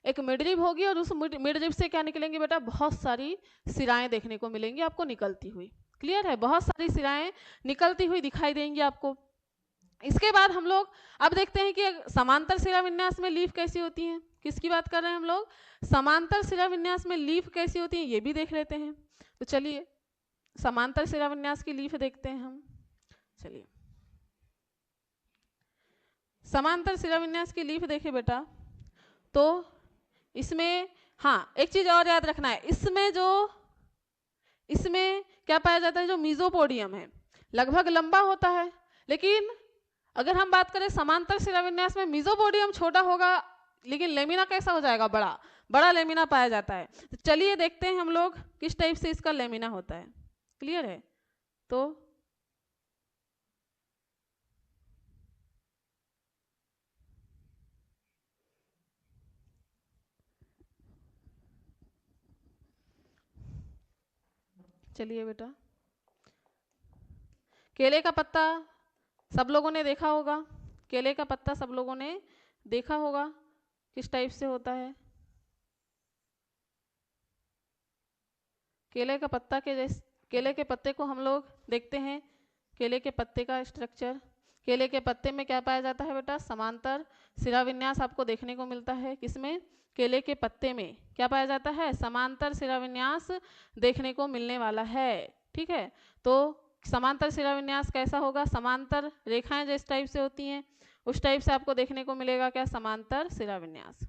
एक मिडरिब होगी, और उस मिडरिब से क्या निकलेंगी बेटा, बहुत सारी सिराएं देखने को मिलेंगी आपको निकलती हुई। क्लियर है, बहुत सारी सिराएं निकलती हुई दिखाई देंगी आपको। इसके बाद हम लोग अब देखते हैं कि समांतर शिराविन्यास में लीफ कैसी होती है। किसकी बात कर रहे हैं हम लोग, समांतर शिराविन्यास में लीफ कैसी होती है, ये भी देख लेते हैं। तो चलिए, समांतर शिराविन्यास की लीफ देखते हैं हम। चलिए, समांतर शिराविन्यास की लीफ देखे बेटा, तो इसमें हाँ एक चीज और याद रखना है, इसमें क्या पाया जाता है, जो मीजोपोडियम है लगभग लंबा होता है, लेकिन अगर हम बात करें समांतर शिराविन्यास में मीजोपोडियम छोटा होगा, लेकिन लेमिना कैसा हो जाएगा, बड़ा बड़ा लेमिना पाया जाता है। तो चलिए देखते हैं हम लोग किस टाइप से इसका लेमिना होता है। क्लियर है। तो चलिए बेटा, केले का पत्ता सब लोगों ने देखा होगा, केले का पत्ता सब लोगों ने देखा होगा किस टाइप से होता है। केले का पत्ता के जैसे, केले के पत्ते को हम लोग देखते हैं, केले के पत्ते का स्ट्रक्चर। केले के पत्ते में क्या पाया जाता है बेटा, समांतर शिराविन्यास आपको देखने को मिलता है। किसमें, केले के पत्ते में क्या पाया जाता है, समांतर शिराविन्यास देखने को मिलने वाला है। ठीक है। तो समांतर शिराविन्यास कैसा होगा, समांतर रेखाएं जिस टाइप से होती हैं उस टाइप से आपको देखने को मिलेगा क्या, समांतर शिराविन्यास।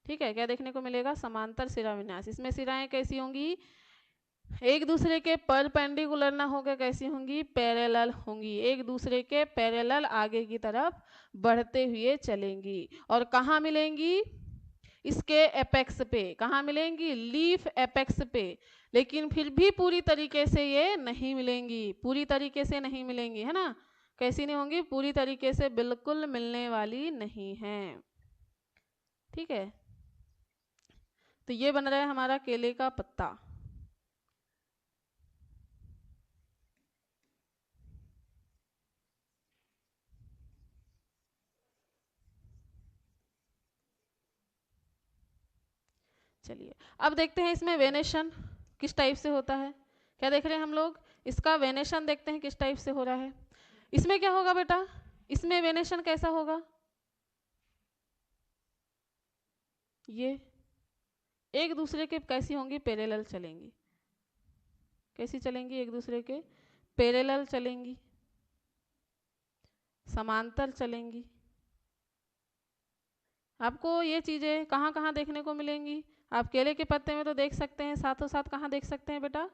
ठीक है, क्या देखने को मिलेगा, समांतर शिराविन्यास। इसमें सिराएं कैसी होंगी, एक दूसरे के परपेंडिकुलर ना होकर कैसी होंगी, पैरेलल होंगी, एक दूसरे के पैरेलल आगे की तरफ बढ़ते हुए चलेंगी। और कहाँ मिलेंगी, इसके एपेक्स पे। कहाँ मिलेंगी, लीफ एपेक्स पे। लेकिन फिर भी पूरी तरीके से ये नहीं मिलेंगी, पूरी तरीके से नहीं मिलेंगी, है ना। कैसी नहीं होंगी, पूरी तरीके से बिल्कुल मिलने वाली नहीं है। ठीक है। तो ये बन रहा है हमारा केले का पत्ता। चलिए अब देखते हैं इसमें वेनेशन किस टाइप से होता है। क्या देख रहे हैं हम लोग, इसका वेनेशन देखते हैं किस टाइप से हो रहा है। इसमें क्या होगा बेटा, इसमें वेनेशन कैसा होगा, ये एक दूसरे के कैसी होंगी, पैरेलल चलेंगी। कैसी चलेंगी, एक दूसरे के पैरेलल चलेंगी, समांतर चलेंगी। आपको ये चीजें कहाँ कहाँ देखने को मिलेंगी, आप केले के पत्ते में तो देख सकते हैं, साथों साथ कहाँ देख सकते हैं बेटा,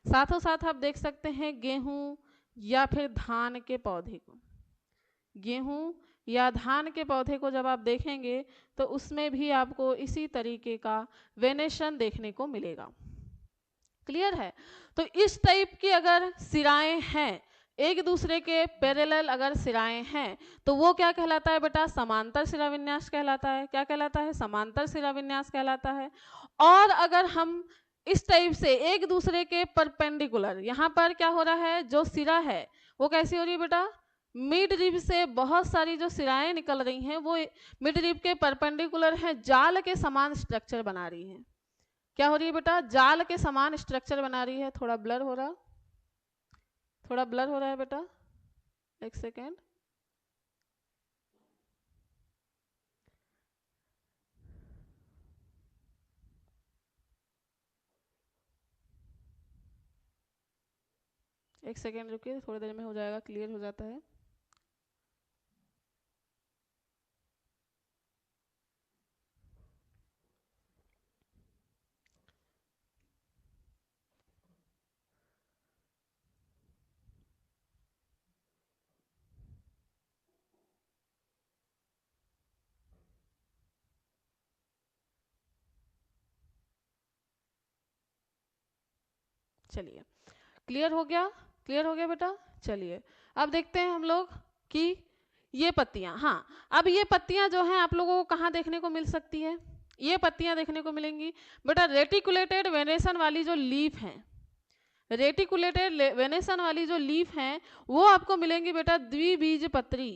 साथों साथ आप देख सकते हैं गेहूं या फिर धान के पौधे को। गेहूं या धान के पौधे को जब आप देखेंगे तो उसमें भी आपको इसी तरीके का वेनेशन देखने को मिलेगा। क्लियर है। तो इस टाइप की अगर सिराएं हैं, एक दूसरे के पैरेलल अगर सिराएं हैं, तो वो क्या कहलाता है बेटा, समांतर सिरा विन्यास कहलाता है। क्या कहलाता है, समांतर सिरा विन्यास कहलाता है। और अगर हम इस टाइप से एक दूसरे के परपेंडिकुलर, यहाँ पर क्या हो रहा है, जो सिरा है वो कैसी हो रही है बेटा, मिड रिब से बहुत सारी जो सिराएं निकल रही हैं वो मिड रिब के परपेंडिकुलर हैं, जाल के समान स्ट्रक्चर बना रही हैं। क्या हो रही है बेटा, जाल के समान स्ट्रक्चर बना रही है। थोड़ा ब्लर हो रहा, थोड़ा ब्लर हो रहा है बेटा, एक सेकेंड। एक सेकेंड रुकिए, थोड़ी देर में हो जाएगा, क्लियर हो जाता है। चलिए क्लियर हो गया, क्लियर हो गया बेटा। चलिए अब देखते हैं हम लोग कि ये पत्तियां, हाँ अब ये पत्तियां जो हैं आप लोगों को कहाँ देखने को मिल सकती है, ये पत्तियां देखने को मिलेंगी बेटा रेटिकुलेटेड वेनेशन वाली जो लीफ हैं, रेटिकुलेटेड वेनेशन वाली जो लीफ हैं वो आपको मिलेंगी बेटा द्विबीजपत्री।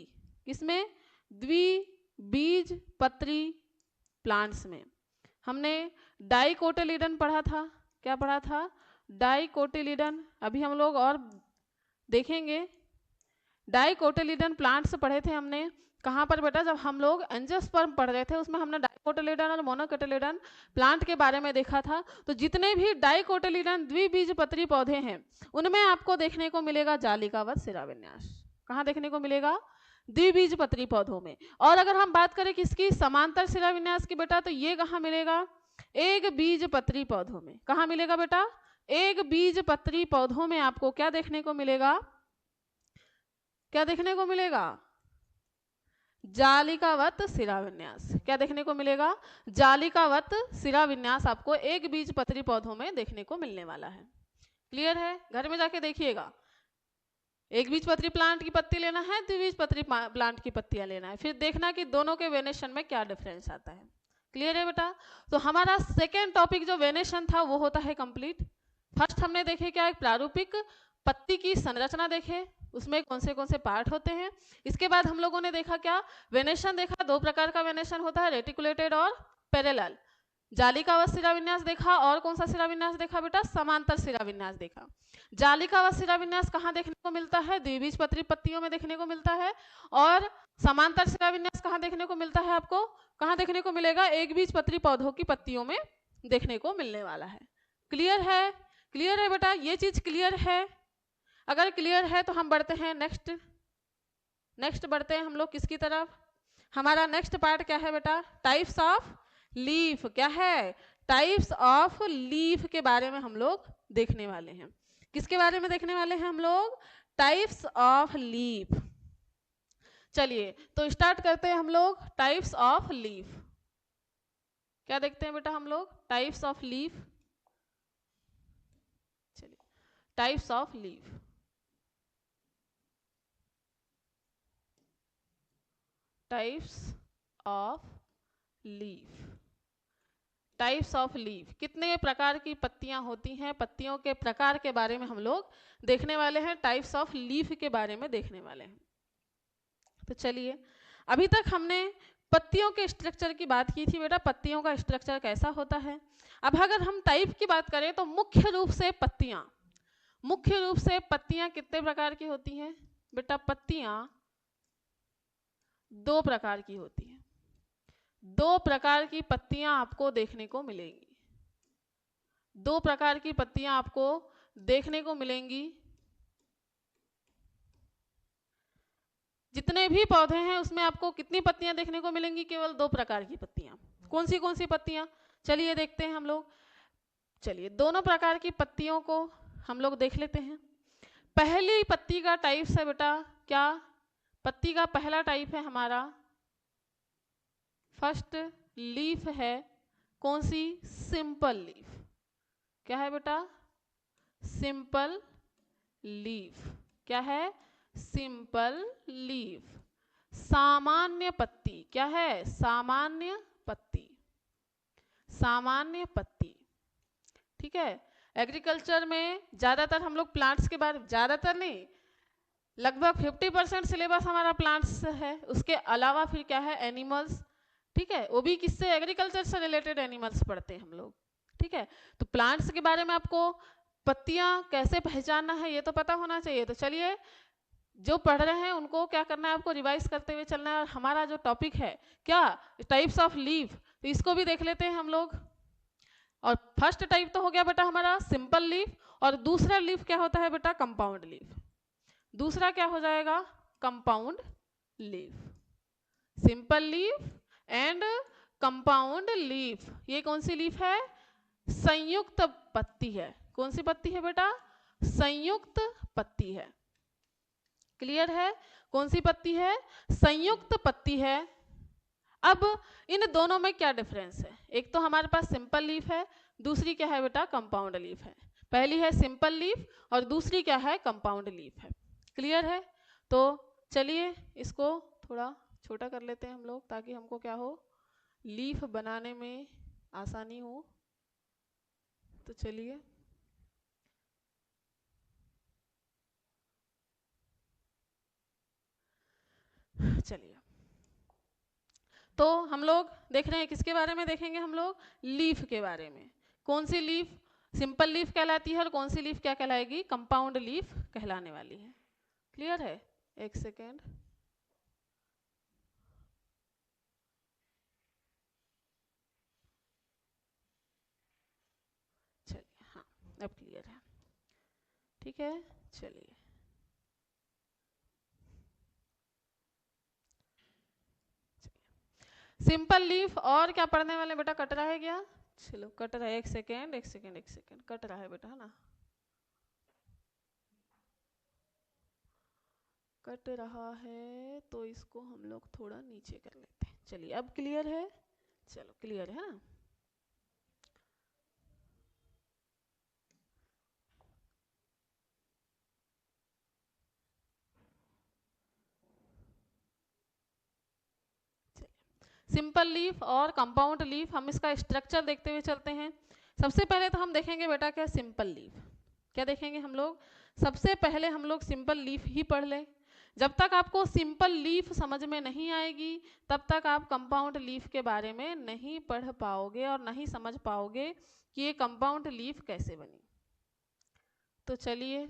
किसमें, द्विबीजपत्री प्लांट्स में। हमने डाइकोटिलीडन पढ़ा था, क्या पढ़ा था, डाइकोटिलीडन। अभी हम लोग और देखेंगे, डाइकोटिलीडन प्लांट्स पढ़े थे हमने कहाँ पर बेटा, जब हम लोग एंजियोस्पर्म पढ़ रहे थे उसमें हमने डाइकोटिलीडन और मोनोकोटिलीडन प्लांट के बारे में देखा था। तो जितने भी डाइकोटिलीडन द्विबीजपत्री पौधे हैं उनमें आपको देखने को मिलेगा जालिकावत सिराविन्यास। कहाँ देखने को मिलेगा, द्विबीजपत्री पौधों में। और अगर हम बात करें किसकी, समांतर सिराविन्यास की बेटा, तो ये कहाँ मिलेगा, एक बीजपत्री पौधों में। कहाँ मिलेगा बेटा, एक बीजपत्री पौधों में आपको क्या देखने को मिलेगा, क्या देखने को मिलेगा, जालिकावत सिराविन्यास। क्या देखने को मिलेगा, जालिकावत सिराविन्यास आपको एक बीजपत्री पौधों में देखने को मिलने वाला है। क्लियर है, घर में जाके देखिएगा, एक बीजपत्री प्लांट की पत्ती लेना है, द्विबीजपत्री प्लांट की पत्तियां लेना है, फिर देखना कि दोनों के वेनेशन में क्या डिफरेंस आता है। क्लियर है बेटा। तो हमारा सेकेंड टॉपिक जो वेनेशन था वो होता है कंप्लीट। फर्स्ट हमने देखे क्या, एक प्रारूपिक पत्ती की संरचना देखे, उसमें कौन से पार्ट होते हैं। इसके बाद हम लोगों ने देखा क्या, वेनेशन देखा, दो प्रकार का वेनेशन होता है, रेटिकुलेटेड और पैरेलल। जालिकावत सिराविन्यास देखा, और कौन सा सिराविन्यास देखा बेटा, समांतर सिराविन्यास देखा। जालिकावत सिराविन्यास कहाँ देखने को मिलता है, द्विबीजपत्री पत्तियों में देखने को मिलता है। और समांतर सिराविन्यास कहाँ देखने को मिलता है, आपको कहाँ देखने को मिलेगा, एक बीजपत्री पौधों की पत्तियों में देखने को मिलने वाला है। क्लियर है, क्लियर है बेटा, ये चीज क्लियर है। अगर क्लियर है तो हम बढ़ते हैं नेक्स्ट बढ़ते हैं हम लोग किसकी तरफ, हमारा नेक्स्ट पार्ट क्या है बेटा, टाइप्स ऑफ लीफ। क्या है, टाइप्स ऑफ लीफ के बारे में हम लोग देखने वाले हैं। किसके बारे में देखने वाले हैं हम लोग, टाइप्स ऑफ लीफ। चलिए तो स्टार्ट करते हैं हम लोग टाइप्स ऑफ लीफ। क्या देखते हैं बेटा हम लोग, टाइप्स ऑफ लीफ। चलिए types of leaf, types of leaf, types of leaf, कितने प्रकार की पत्तियां होती हैं, पत्तियों के प्रकार के बारे में हम लोग देखने वाले हैं, टाइप्स ऑफ लीफ के बारे में देखने वाले हैं। तो चलिए अभी तक हमने पत्तियों के स्ट्रक्चर की बात की थी बेटा, पत्तियों का स्ट्रक्चर कैसा होता है। अब अगर हम टाइप की बात करें तो मुख्य रूप से पत्तियां कितने प्रकार की होती हैं बेटा? पत्तियां दो प्रकार की होती हैं। दो प्रकार की पत्तियां आपको देखने को मिलेंगी। दो प्रकार की पत्तियां आपको देखने को मिलेंगी। जितने भी पौधे हैं उसमें आपको कितनी पत्तियां देखने को मिलेंगी? केवल दो प्रकार की पत्तियां। कौन सी पत्तियां? चलिए देखते हैं हम लोग। चलिए दोनों प्रकार की पत्तियों को हम लोग देख लेते हैं। पहली पत्ती का टाइप है बेटा क्या? पत्ती का पहला टाइप है हमारा फर्स्ट लीफ है। कौन सी? Simple leaf. क्या है बेटा? Simple leaf. क्या है? Simple leaf. सामान्य पत्ती। क्या है? सामान्य पत्ती। सामान्य पत्ती। ठीक है। एग्रीकल्चर में ज्यादातर हम लोग प्लांट्स के बारे, ज्यादातर नहीं, लगभग 50% सिलेबस हमारा प्लांट्स है। उसके अलावा फिर क्या है? एनिमल्स। ठीक है, वो भी किससे? एग्रीकल्चर से रिलेटेड एनिमल्स पढ़ते हैं हम लोग। ठीक है, तो प्लांट्स के बारे में आपको पत्तियां कैसे पहचानना है ये तो पता होना चाहिए। तो चलिए जो पढ़ रहे हैं उनको क्या करना है? आपको रिवाइज करते हुए चलना है। और हमारा जो टॉपिक है क्या? टाइप्स ऑफ लीफ, तो इसको भी देख लेते हैं हम लोग। और फर्स्ट टाइप तो हो गया बेटा हमारा सिंपल लीफ, और दूसरा लीफ क्या होता है बेटा? Compound leaf. दूसरा क्या हो जाएगा? Compound leaf. Simple leaf and compound leaf. ये कौन सी लीफ है? संयुक्त पत्ती है। कौन सी पत्ती है बेटा? संयुक्त पत्ती है। क्लियर है? कौन सी पत्ती है? संयुक्त पत्ती है। अब इन दोनों में क्या डिफरेंस है? एक तो हमारे पास सिंपल लीफ है, दूसरी क्या है बेटा? कंपाउंड लीफ है। पहली है सिंपल लीफ और दूसरी क्या है? कंपाउंड लीफ है। क्लियर है? तो चलिए इसको थोड़ा छोटा कर लेते हैं हम लोग, ताकि हमको क्या हो? लीफ बनाने में आसानी हो। तो चलिए तो हम लोग देख रहे हैं किसके बारे में देखेंगे? हम लोग लीफ के बारे में। कौन सी लीफ सिंपल लीफ कहलाती है और कौन सी लीफ क्या कहलाएगी? कंपाउंड लीफ कहलाने वाली है। क्लियर है? एक सेकेंड। चलिए, हाँ अब क्लियर है। ठीक है, चलिए सिंपल लीफ और क्या पढ़ने वाले बेटा? कट रहा है क्या? चलो कट रहा है। एक सेकेंड कट रहा है बेटा, है ना? कट रहा है तो इसको हम लोग थोड़ा नीचे कर लेते हैं। चलिए अब क्लियर है? चलो क्लियर है ना? सिंपल लीफ और कंपाउंड लीफ, हम इसका स्ट्रक्चर देखते हुए चलते हैं। सबसे पहले तो हम देखेंगे बेटा क्या? Simple leaf. क्या देखेंगे हम लोग? सबसे पहले हम लोग सिंपल लीफ ही पढ़ लें। जब तक आपको सिंपल लीफ समझ में नहीं आएगी तब तक आप कंपाउंड लीफ के बारे में नहीं पढ़ पाओगे और नहीं समझ पाओगे कि ये कंपाउंड लीफ कैसे बनी। तो चलिए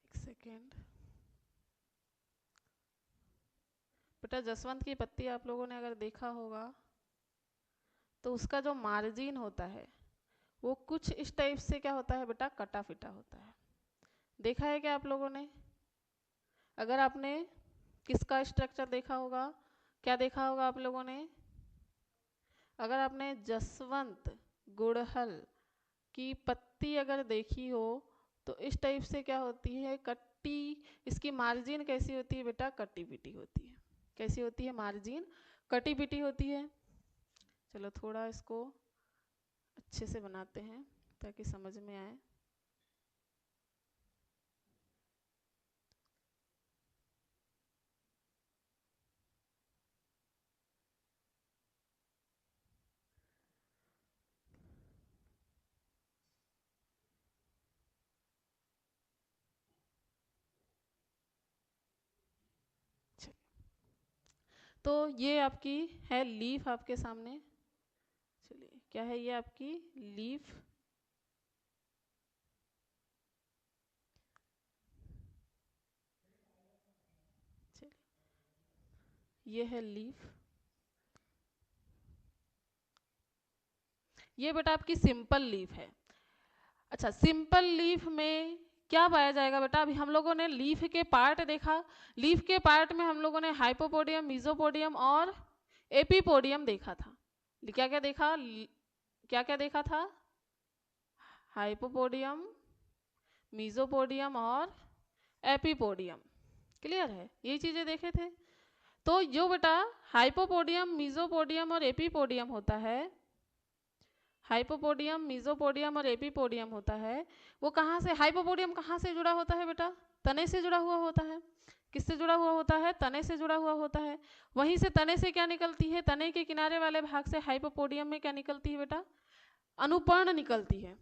एक सेकेंड। बेटा जसवंत की पत्ती आप लोगों ने अगर देखा होगा तो उसका जो मार्जिन होता है वो कुछ इस टाइप से क्या होता है बेटा? कटा फिटा होता है। देखा है क्या आप लोगों ने? अगर आपने किसका स्ट्रक्चर देखा होगा? क्या देखा होगा आप लोगों ने? अगर आपने जसवंत गुड़हल की पत्ती अगर देखी हो तो इस टाइप से क्या होती है? कट्टी। इसकी मार्जिन कैसी होती है बेटा? कट्टी पिटी होती है। कैसी होती है, मार्जिन कटी पिटी होती है। चलो थोड़ा इसको अच्छे से बनाते हैं ताकि समझ में आए। तो ये आपकी है लीफ आपके सामने। चलिए क्या है ये आपकी लीफ। चलिए ये है लीफ। ये बेटा आपकी सिंपल लीफ है। अच्छा, सिंपल लीफ में क्या पाया जाएगा बेटा? अभी हम लोगों ने लीफ के पार्ट देखा। लीफ के पार्ट में हम लोगों ने हाइपोपोडियम, मीजोपोडियम और एपीपोडियम देखा था। क्या क्या देखा? क्या क्या देखा था? हाइपोपोडियम, मीजोपोडियम और एपीपोडियम। क्लियर है? ये चीजें देखे थे। तो जो बेटा हाइपोपोडियम, मीजोपोडियम और एपीपोडियम होता है, हाइपोपोडियम, मीजोपोडियम और एपीपोडियम होता है, वो कहाँ से, हाइपोपोडियम कहाँ से जुड़ा होता है बेटा? तने से जुड़ा हुआ होता है। किससे जुड़ा हुआ होता है? तने से जुड़ा हुआ होता है। वहीं से तने से क्या निकलती है? तने के किनारे वाले भाग से हाइपोपोडियम में क्या निकलती है बेटा? अनुपर्ण निकलती है।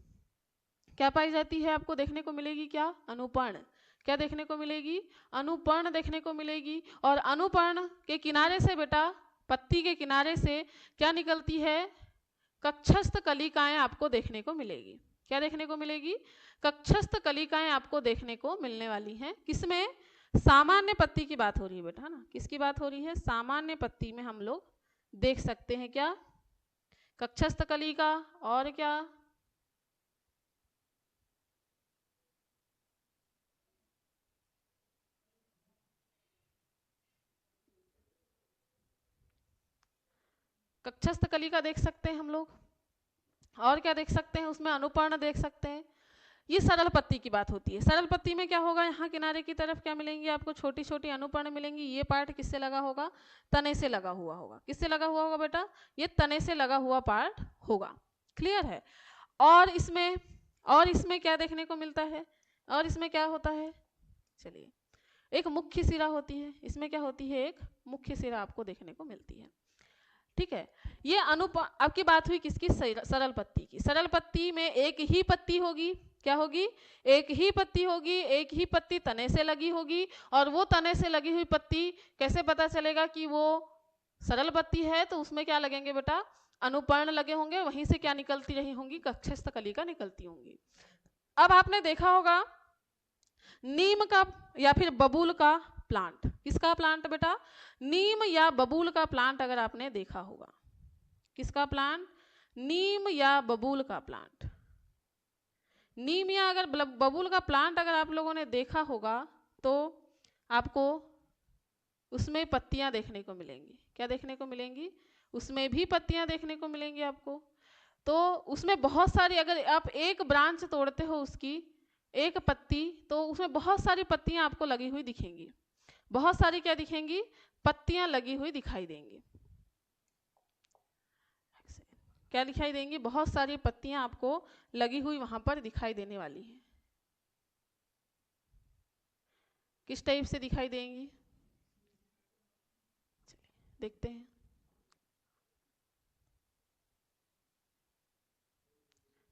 क्या पाई जाती है? आपको देखने को मिलेगी क्या? अनुपर्ण। क्या देखने को मिलेगी? अनुपर्ण देखने को मिलेगी। और अनुपर्ण के किनारे से बेटा, पत्ती के किनारे से क्या निकलती है? कक्षस्थ कलिकाएं आपको देखने को मिलेगी। क्या देखने को मिलेगी? कक्षस्थ कलिकाएं आपको देखने को मिलने वाली हैं। किसमें? सामान्य पत्ती की बात हो रही है बेटा, है ना? किसकी बात हो रही है? सामान्य पत्ती में हम लोग देख सकते हैं क्या? कक्षस्थ कलिका। और क्या? कक्षस्थ कलिका देख सकते हैं हम लोग। और क्या देख सकते हैं? उसमें अनुपर्ण देख सकते हैं। ये सरल पत्ती की बात होती है। सरल पत्ती में क्या होगा? यहाँ किनारे की तरफ क्या मिलेंगी आपको? छोटी छोटी अनुपर्ण मिलेंगी। ये पार्ट किससे लगा होगा? तने से लगा हुआ होगा। किससे लगा हुआ होगा बेटा? ये तने से लगा हुआ पार्ट होगा। क्लियर है? और इसमें क्या देखने को मिलता है? और इसमें क्या होता है? चलिए, एक मुख्य सिरा होती है। इसमें क्या होती है? एक मुख्य सिरा आपको देखने को मिलती है। ठीक है? ये आपकी बात हुई किसकी? सरल पत्ती की। सरल पत्ती में एक ही पत्ती होगी। क्या होगी? एक ही पत्ती होगी। एक ही पत्ती तने से लगी होगी। और वो तने से लगी हुई पत्ती कैसे पता चलेगा कि वो सरल पत्ती है? तो उसमें क्या लगेंगे बेटा? अनुपर्ण लगे होंगे। वहीं से क्या निकलती रही होंगी? कक्षस्थ कलिका निकलती होंगी। अब आपने देखा होगा नीम का या फिर बबूल का प्लांट। किसका प्लांट बेटा? नीम या बबूल का प्लांट अगर आपने देखा होगा। किसका प्लांट? नीम या बबूल का प्लांट। नीम या अगर बबूल का प्लांट अगर आप लोगों ने देखा होगा तो आपको उसमें पत्तियां देखने को मिलेंगी। क्या देखने को मिलेंगी? उसमें भी पत्तियां देखने को मिलेंगी आपको। तो उसमें बहुत सारी, अगर आप एक ब्रांच तोड़ते हो उसकी, एक पत्ती, तो उसमें बहुत सारी पत्तियां आपको लगी हुई दिखेंगी। बहुत सारी क्या दिखेंगी? पत्तियां लगी हुई दिखाई देंगी। क्या दिखाई देंगी? बहुत सारी पत्तियां आपको लगी हुई वहां पर दिखाई देने वाली हैं। किस टाइप से दिखाई देंगी? चलिए देखते हैं।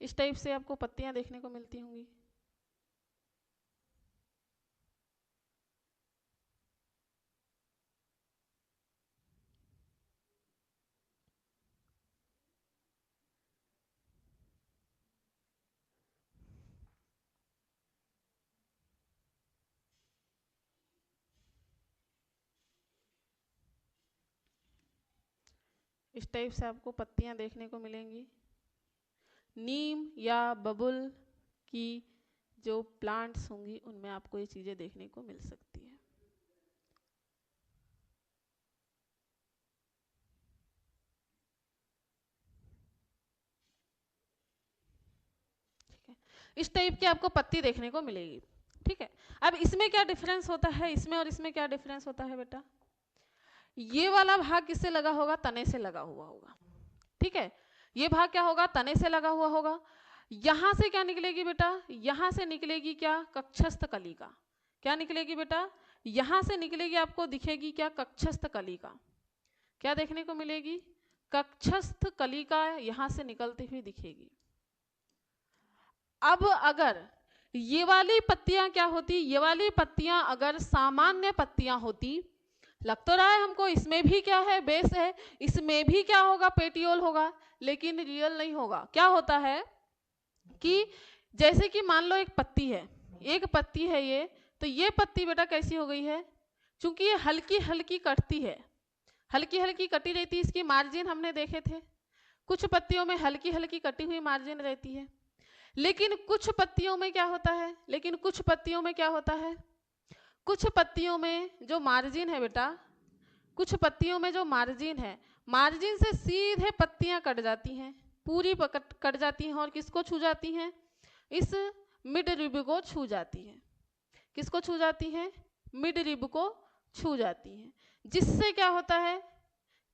इस टाइप से आपको पत्तियां देखने को मिलती होंगी। इस टाइप से आपको पत्तियां देखने को मिलेंगी। नीम या बबुल की जो प्लांट्स होंगी उनमें आपको ये चीजें देखने को मिल सकती है। ठीक है? इस टाइप की आपको पत्ती देखने को मिलेगी। ठीक है? अब इसमें क्या डिफरेंस होता है? इसमें और इसमें क्या डिफरेंस होता है बेटा? ये वाला भाग किससे लगा होगा? तने से लगा हुआ होगा। ठीक है, ये भाग क्या होगा? तने से लगा हुआ होगा। यहां से क्या निकलेगी बेटा? यहां से निकलेगी क्या? कक्षस्थ कलिका। क्या निकलेगी बेटा? यहां से निकलेगी, आपको दिखेगी क्या? कक्षस्थ कलिका। क्या देखने को मिलेगी? कक्षस्थ कलिका यहां से निकलती हुई दिखेगी। अब अगर ये वाली पत्तियां क्या होती? ये वाली पत्तियां अगर सामान्य पत्तियां होती, लग तो रहा है हमको इसमें भी क्या है? बेस है, इसमें भी क्या होगा? पेटियोल होगा, लेकिन रियल नहीं होगा। क्या होता है कि जैसे कि मान लो एक पत्ती है, एक पत्ती है ये, तो ये पत्ती बेटा कैसी हो गई है? चूंकि ये हल्की हल्की कटती है, हल्की हल्की कटी रहती है, इसकी मार्जिन हमने देखे थे, कुछ पत्तियों में हल्की हल्की कटी हुई मार्जिन रहती है। लेकिन कुछ पत्तियों में क्या होता है? लेकिन कुछ पत्तियों में क्या होता है? कुछ पत्तियों में जो मार्जिन है बेटा, कुछ पत्तियों में जो मार्जिन है, मार्जिन से सीधे पत्तियां कट जाती हैं, पूरी कट जाती हैं और किसको छू जाती हैं? इस मिड रिब को छू जाती हैं। किसको छू जाती हैं? मिड रिब को छू जाती हैं, जिससे क्या होता है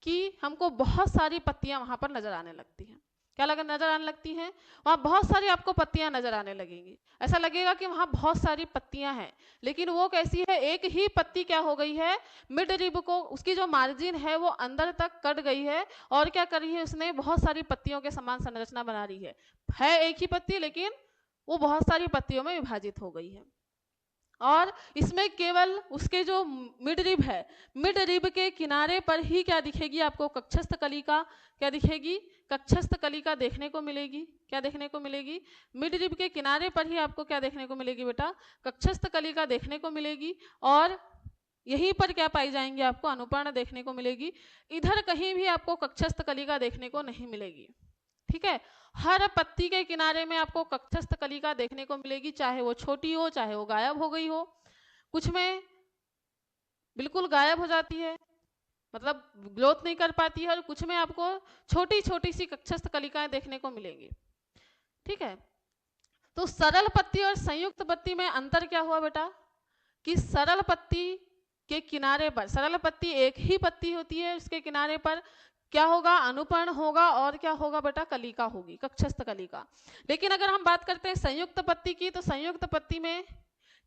कि हमको बहुत सारी पत्तियां वहां पर नजर आने लगती हैं। क्या नजर आने लगती हैं? वहां बहुत सारी आपको पत्तियां नजर आने लगेंगी। ऐसा लगेगा कि वहां बहुत सारी पत्तियां हैं, लेकिन वो कैसी है? एक ही पत्ती क्या हो गई है? मिड रिब को, उसकी जो मार्जिन है वो अंदर तक कट गई है, और क्या कर रही है? उसने बहुत सारी पत्तियों के समान संरचना बना रही है एक ही पत्ती, लेकिन वो बहुत सारी पत्तियों में विभाजित हो गई है। और इसमें केवल उसके जो मिड रिब है, मिड रिब के किनारे पर ही क्या दिखेगी आपको? कक्षस्थ कलिका। क्या दिखेगी? कक्षस्थ कलिका देखने को मिलेगी। क्या देखने को मिलेगी? मिड रिब के किनारे पर ही आपको क्या देखने को मिलेगी बेटा? कक्षस्थ कलिका देखने को मिलेगी। और यहीं पर क्या पाई जाएंगे? आपको अनुपर्ण देखने को मिलेगी। इधर कहीं भी आपको कक्षस्थ कलिका देखने को नहीं मिलेगी। ठीक है, हर पत्ती के किनारे में आपको कक्षस्थ कलिका देखने को मिलेगी, चाहे वो छोटी हो, चाहे वो गायब हो गई हो। कुछ में बिल्कुल गायब हो जाती है, मतलब ग्रोथ नहीं कर पाती है, और कुछ में आपको छोटी छोटी सी कक्षस्थ कलिकाएं देखने को मिलेंगी। ठीक है, तो सरल पत्ती और संयुक्त पत्ती में अंतर क्या हुआ बेटा? कि सरल पत्ती के किनारे पर, सरल पत्ती एक ही पत्ती होती है, उसके किनारे पर क्या होगा? अनुपर्ण होगा, और क्या होगा बेटा? कलिका होगी, कक्षस्थ कलिका। लेकिन अगर हम बात करते हैं संयुक्त पत्ती की, तो संयुक्त पत्ती में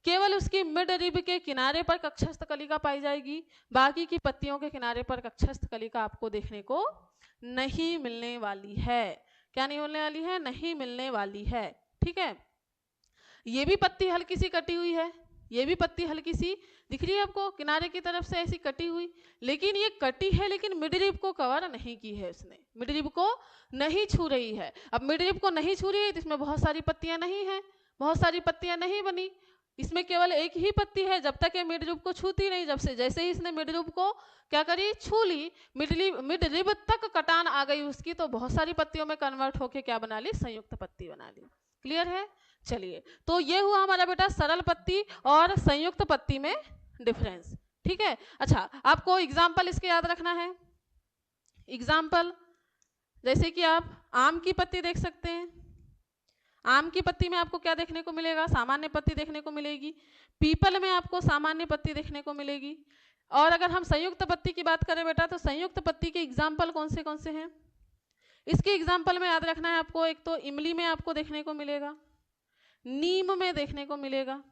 केवल उसकी मिड रिब के किनारे पर कक्षस्थ कलिका पाई जाएगी, बाकी की पत्तियों के किनारे पर कक्षस्थ कलिका आपको देखने को नहीं मिलने वाली है। क्या नहीं मिलने वाली है? नहीं मिलने वाली है। ठीक है, ये भी पत्ती हल्की सी कटी हुई है, ये भी पत्ती हल्की सी दिख रही है आपको किनारे की तरफ से ऐसी कटी हुई, लेकिन ये कटी है, लेकिन मिड रिब को कवर नहीं की है उसने, मिड रिब को नहीं छू रही है। अब मिड रिब को नहीं छू रही है तो इसमें बहुत सारी पत्तियां नहीं है, बहुत सारी पत्तियां नहीं बनी, इसमें केवल एक ही पत्ती है। जब तक ये मिड रिब को छूती नहीं, जब से जैसे ही इसने मिड रिब को क्या करी? छू ली, मिड रिब तक कटान आ गई उसकी, तो बहुत सारी पत्तियों में कन्वर्ट होके क्या बना ली? संयुक्त पत्ती बना ली। क्लियर है? चलिए, तो ये हुआ हमारा बेटा सरल पत्ती और संयुक्त पत्ती में डिफरेंस। ठीक है, अच्छा आपको एग्जाम्पल इसके याद रखना है। एग्जाम्पल जैसे कि आप आम की पत्ती देख सकते हैं, आम की पत्ती में आपको क्या देखने को मिलेगा? सामान्य पत्ती देखने को मिलेगी। पीपल में आपको सामान्य पत्ती देखने को मिलेगी। और अगर हम संयुक्त पत्ती की बात करें बेटा, तो संयुक्त पत्ती के एग्जाम्पल कौन से हैं? इसके एग्जाम्पल में याद रखना है आपको, एक तो इमली में आपको देखने को मिलेगा, नीम में देखने को मिलेगा।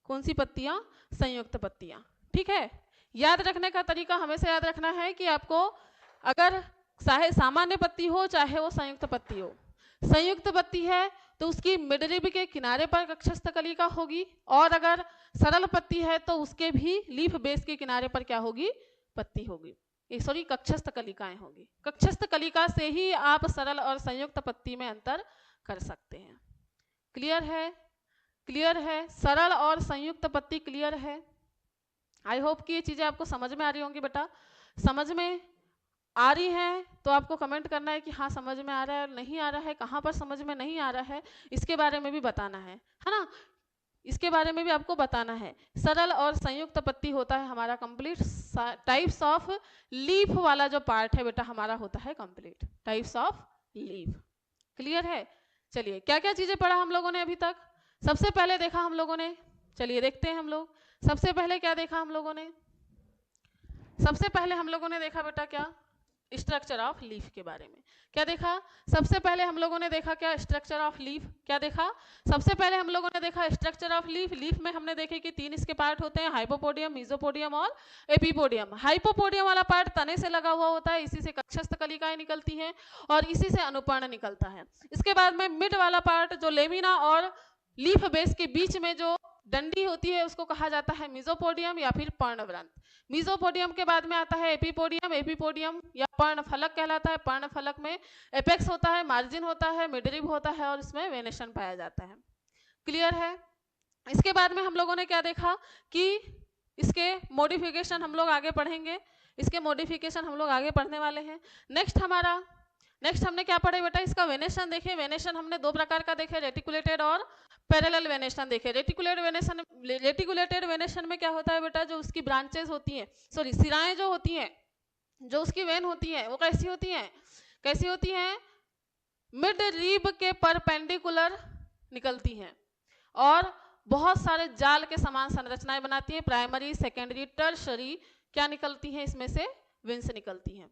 कौन सी पत्तियां? संयुक्त पत्तियां। ठीक है, याद रखने का तरीका हमेशा याद रखना है कि आपको अगर चाहे सामान्य पत्ती हो चाहे वो संयुक्त पत्ती हो, संयुक्त पत्ती है तो उसकी मिड रिब के किनारे पर कक्षस्थ कलिका होगी, और अगर सरल पत्ती है तो उसके भी लीफ बेस के किनारे पर क्या होगी? पत्ती होगी, सॉरी कक्षस्थ कलिकाएं होगी। कक्षस्थ कलिका से ही आप सरल और संयुक्त पत्ती में अंतर कर सकते हैं। क्लियर है? क्लियर है, सरल और संयुक्त पत्ती क्लियर है। आई होप कि ये चीजें आपको समझ में आ रही होंगी बेटा। समझ में आ रही है तो आपको कमेंट करना है कि हाँ समझ में आ रहा है, नहीं आ रहा है, कहाँ पर समझ में नहीं आ रहा है, इसके बारे में भी बताना है ना? इसके बारे में भी आपको बताना है। सरल और संयुक्त पत्ती होता है हमारा कंप्लीट, टाइप्स ऑफ लीफ वाला जो पार्ट है बेटा हमारा होता है complete, types of leaf. Clear है? चलिए, क्या क्या चीजें पढ़ा हम लोगों ने अभी तक? सबसे पहले देखा हम लोगों ने, चलिए देखते हैं हम लोग, सबसे पहले क्या देखा हम लोगों ने? सबसे पहले हम लोगों ने देखा बेटा क्या, स्ट्रक्चर ऑफ लीफ के बारे में। क्या देखा सबसे पहले हम लोगों ने देखा, क्या स्ट्रक्चर ऑफ लीफ क्या देखा, सबसे पहले हम लोगों ने देखा स्ट्रक्चर ऑफ लीफ। लीफ में हमने देखे कि 3 इसके पार्ट होते हैं, हाइपोपोडियम, मेसोपोडियम और एपिपोडियम। हाइपोपोडियम वाला पार्ट तने से लगा हुआ होता है, इसी से कक्षस्थ कलिकाएं निकलती हैं और इसी से अनुपर्ण निकलता है। इसके बाद में मिड वाला पार्ट जो लेमिना और लीफ बेस के बीच में जो डंडी होती है उसको कहा जाता है मेसोपोडियम या फिर पर्णवृंत। मेसोपोडियम के बाद में आता है एपिपोडियम। एपिपोडियम या पर्णफलक कहलाता है। पर्णफलक में एपेक्स होता है, मार्जिन होता है, मिडरिब होता है और इसमें वेनेशन पाया जाता है। क्लियर है। इसके बाद में हम लोगों ने क्या देखा कि इसके मॉडिफिकेशन हम लोग आगे पढ़ेंगे, इसके मॉडिफिकेशन हम लोग आगे पढ़ने वाले हैं। नेक्स्ट हमने क्या पढ़े बेटा, इसका वेनेशन देखे। वेनेशन हमने 2 प्रकार का देखे, रेटिकुलेटेड और पैरेलल वेनेशन देखे। रेटिकुलेटेड वेनेशन में क्या होता है बेटा, जो उसकी ब्रांचेस होती हैं, सॉरी सिराएं जो होती हैं, जो उसकी वेन होती हैं वो कैसी होती हैं, मिड रीब के परपेंडिकुलर निकलती हैं और बहुत सारे जाल के समान संरचनाएं बनाती हैं। प्राइमरी, सेकेंडरी, टर्शरी क्या निकलती हैं, इसमें से वेन्स निकलती हैं।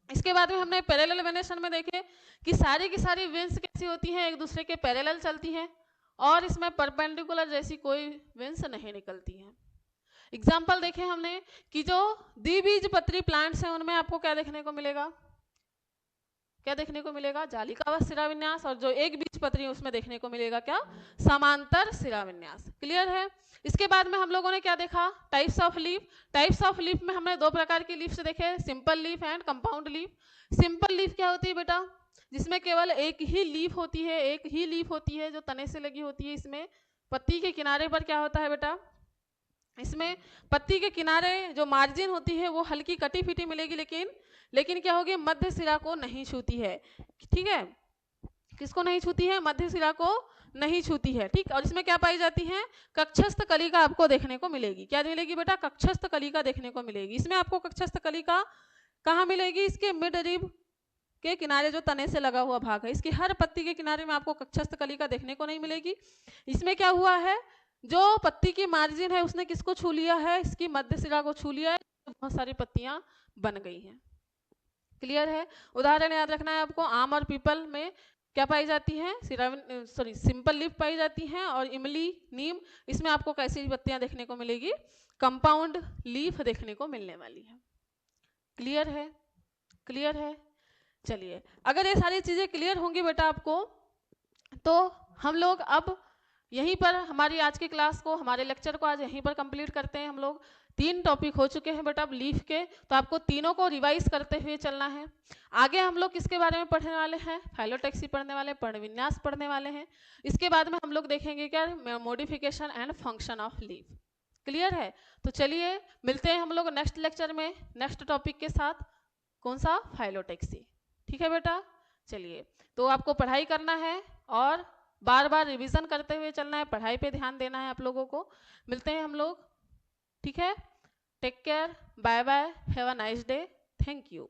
इसके बाद में हमने पैरेलल वेनेशन में देखे कि सारी की सारी वेन्स कैसी होती हैं, एक दूसरे के पैरेलल चलती हैं और इसमें परपेंडिकुलर जैसी कोई वेन्स नहीं निकलती हैं। एग्जाम्पल देखे हमने कि जो द्विबीजपत्री प्लांट्स हैं उनमें आपको क्या देखने को मिलेगा, जालिकावत शिराविन्यास, और जो एक बीजपत्री उसमें देखने को मिलेगा क्या, समांतर शिराविन्यास। क्लियर है। इसके बाद में हम लोगों ने क्या देखा, टाइप्स ऑफ लीफ में हमने 2 प्रकार की लीफ देखे, simple leaf and compound leaf. Simple leaf क्या होती है बेटा, जिसमें केवल एक ही लीफ होती है जो तने से लगी होती है। इसमें पत्ती के किनारे पर क्या होता है बेटा, इसमें पत्ती के किनारे जो मार्जिन होती है वो हल्की कटी फिटी मिलेगी, लेकिन क्या होगी, मध्य सिरा को नहीं छूती है। ठीक है, किसको नहीं छूती है, मध्य सिरा को नहीं छूती है। ठीक, और इसमें क्या पाई जाती है, कक्षस्थ कलिका आपको देखने को मिलेगी। क्या मिलेगी बेटा, कक्षस्थ कलिका देखने को मिलेगी। इसमें आपको कक्षस्थ कलिका कहाँ मिलेगी, इसके मिड रिब के किनारे जो तने से लगा हुआ भाग है, इसकी हर पत्ती के किनारे में आपको कक्षस्थ कलिका देखने को नहीं मिलेगी। इसमें क्या हुआ है, जो पत्ती की मार्जिन है उसने किसको छू लिया है, इसकी मध्य सिरा को छू लिया है, तो बहुत सारी पत्तियां बन गई हैं। क्लियर है। उदाहरण याद रखना है आपको, आम और पीपल में क्या पाई जाती है, सिंपल लीफ पाई जाती हैं, और इमली, नीम, इसमें आपको कैसी पत्तियां देखने को मिलेगी, कंपाउंड लीफ देखने को मिलने वाली है। क्लियर है। चलिए, अगर ये सारी चीजें क्लियर होंगी बेटा आपको, तो हम लोग अब यहीं पर हमारी आज की क्लास को, हमारे लेक्चर को आज यहीं पर कंप्लीट करते हैं। हम लोग 3 टॉपिक हो चुके हैं बेटा अब लीफ के, तो आपको तीनों को रिवाइज करते हुए चलना है। आगे हम लोग किसके बारे में पढ़ने वाले हैं, फाइलोटैक्सी पढ़ने वाले, पर्णविन्यास पढ़ने वाले हैं। इसके बाद में हम लोग देखेंगे क्या, modification and function of leaf. Clear है। तो चलिए मिलते हैं हम लोग नेक्स्ट लेक्चर में नेक्स्ट टॉपिक के साथ। कौन सा, फाइलोटैक्सी। ठीक है बेटा। चलिए, तो आपको पढ़ाई करना है और बार बार रिवीजन करते हुए चलना है, पढ़ाई पे ध्यान देना है आप लोगों को। मिलते हैं हम लोग। ठीक है, take care, bye bye, have a nice day, thank you.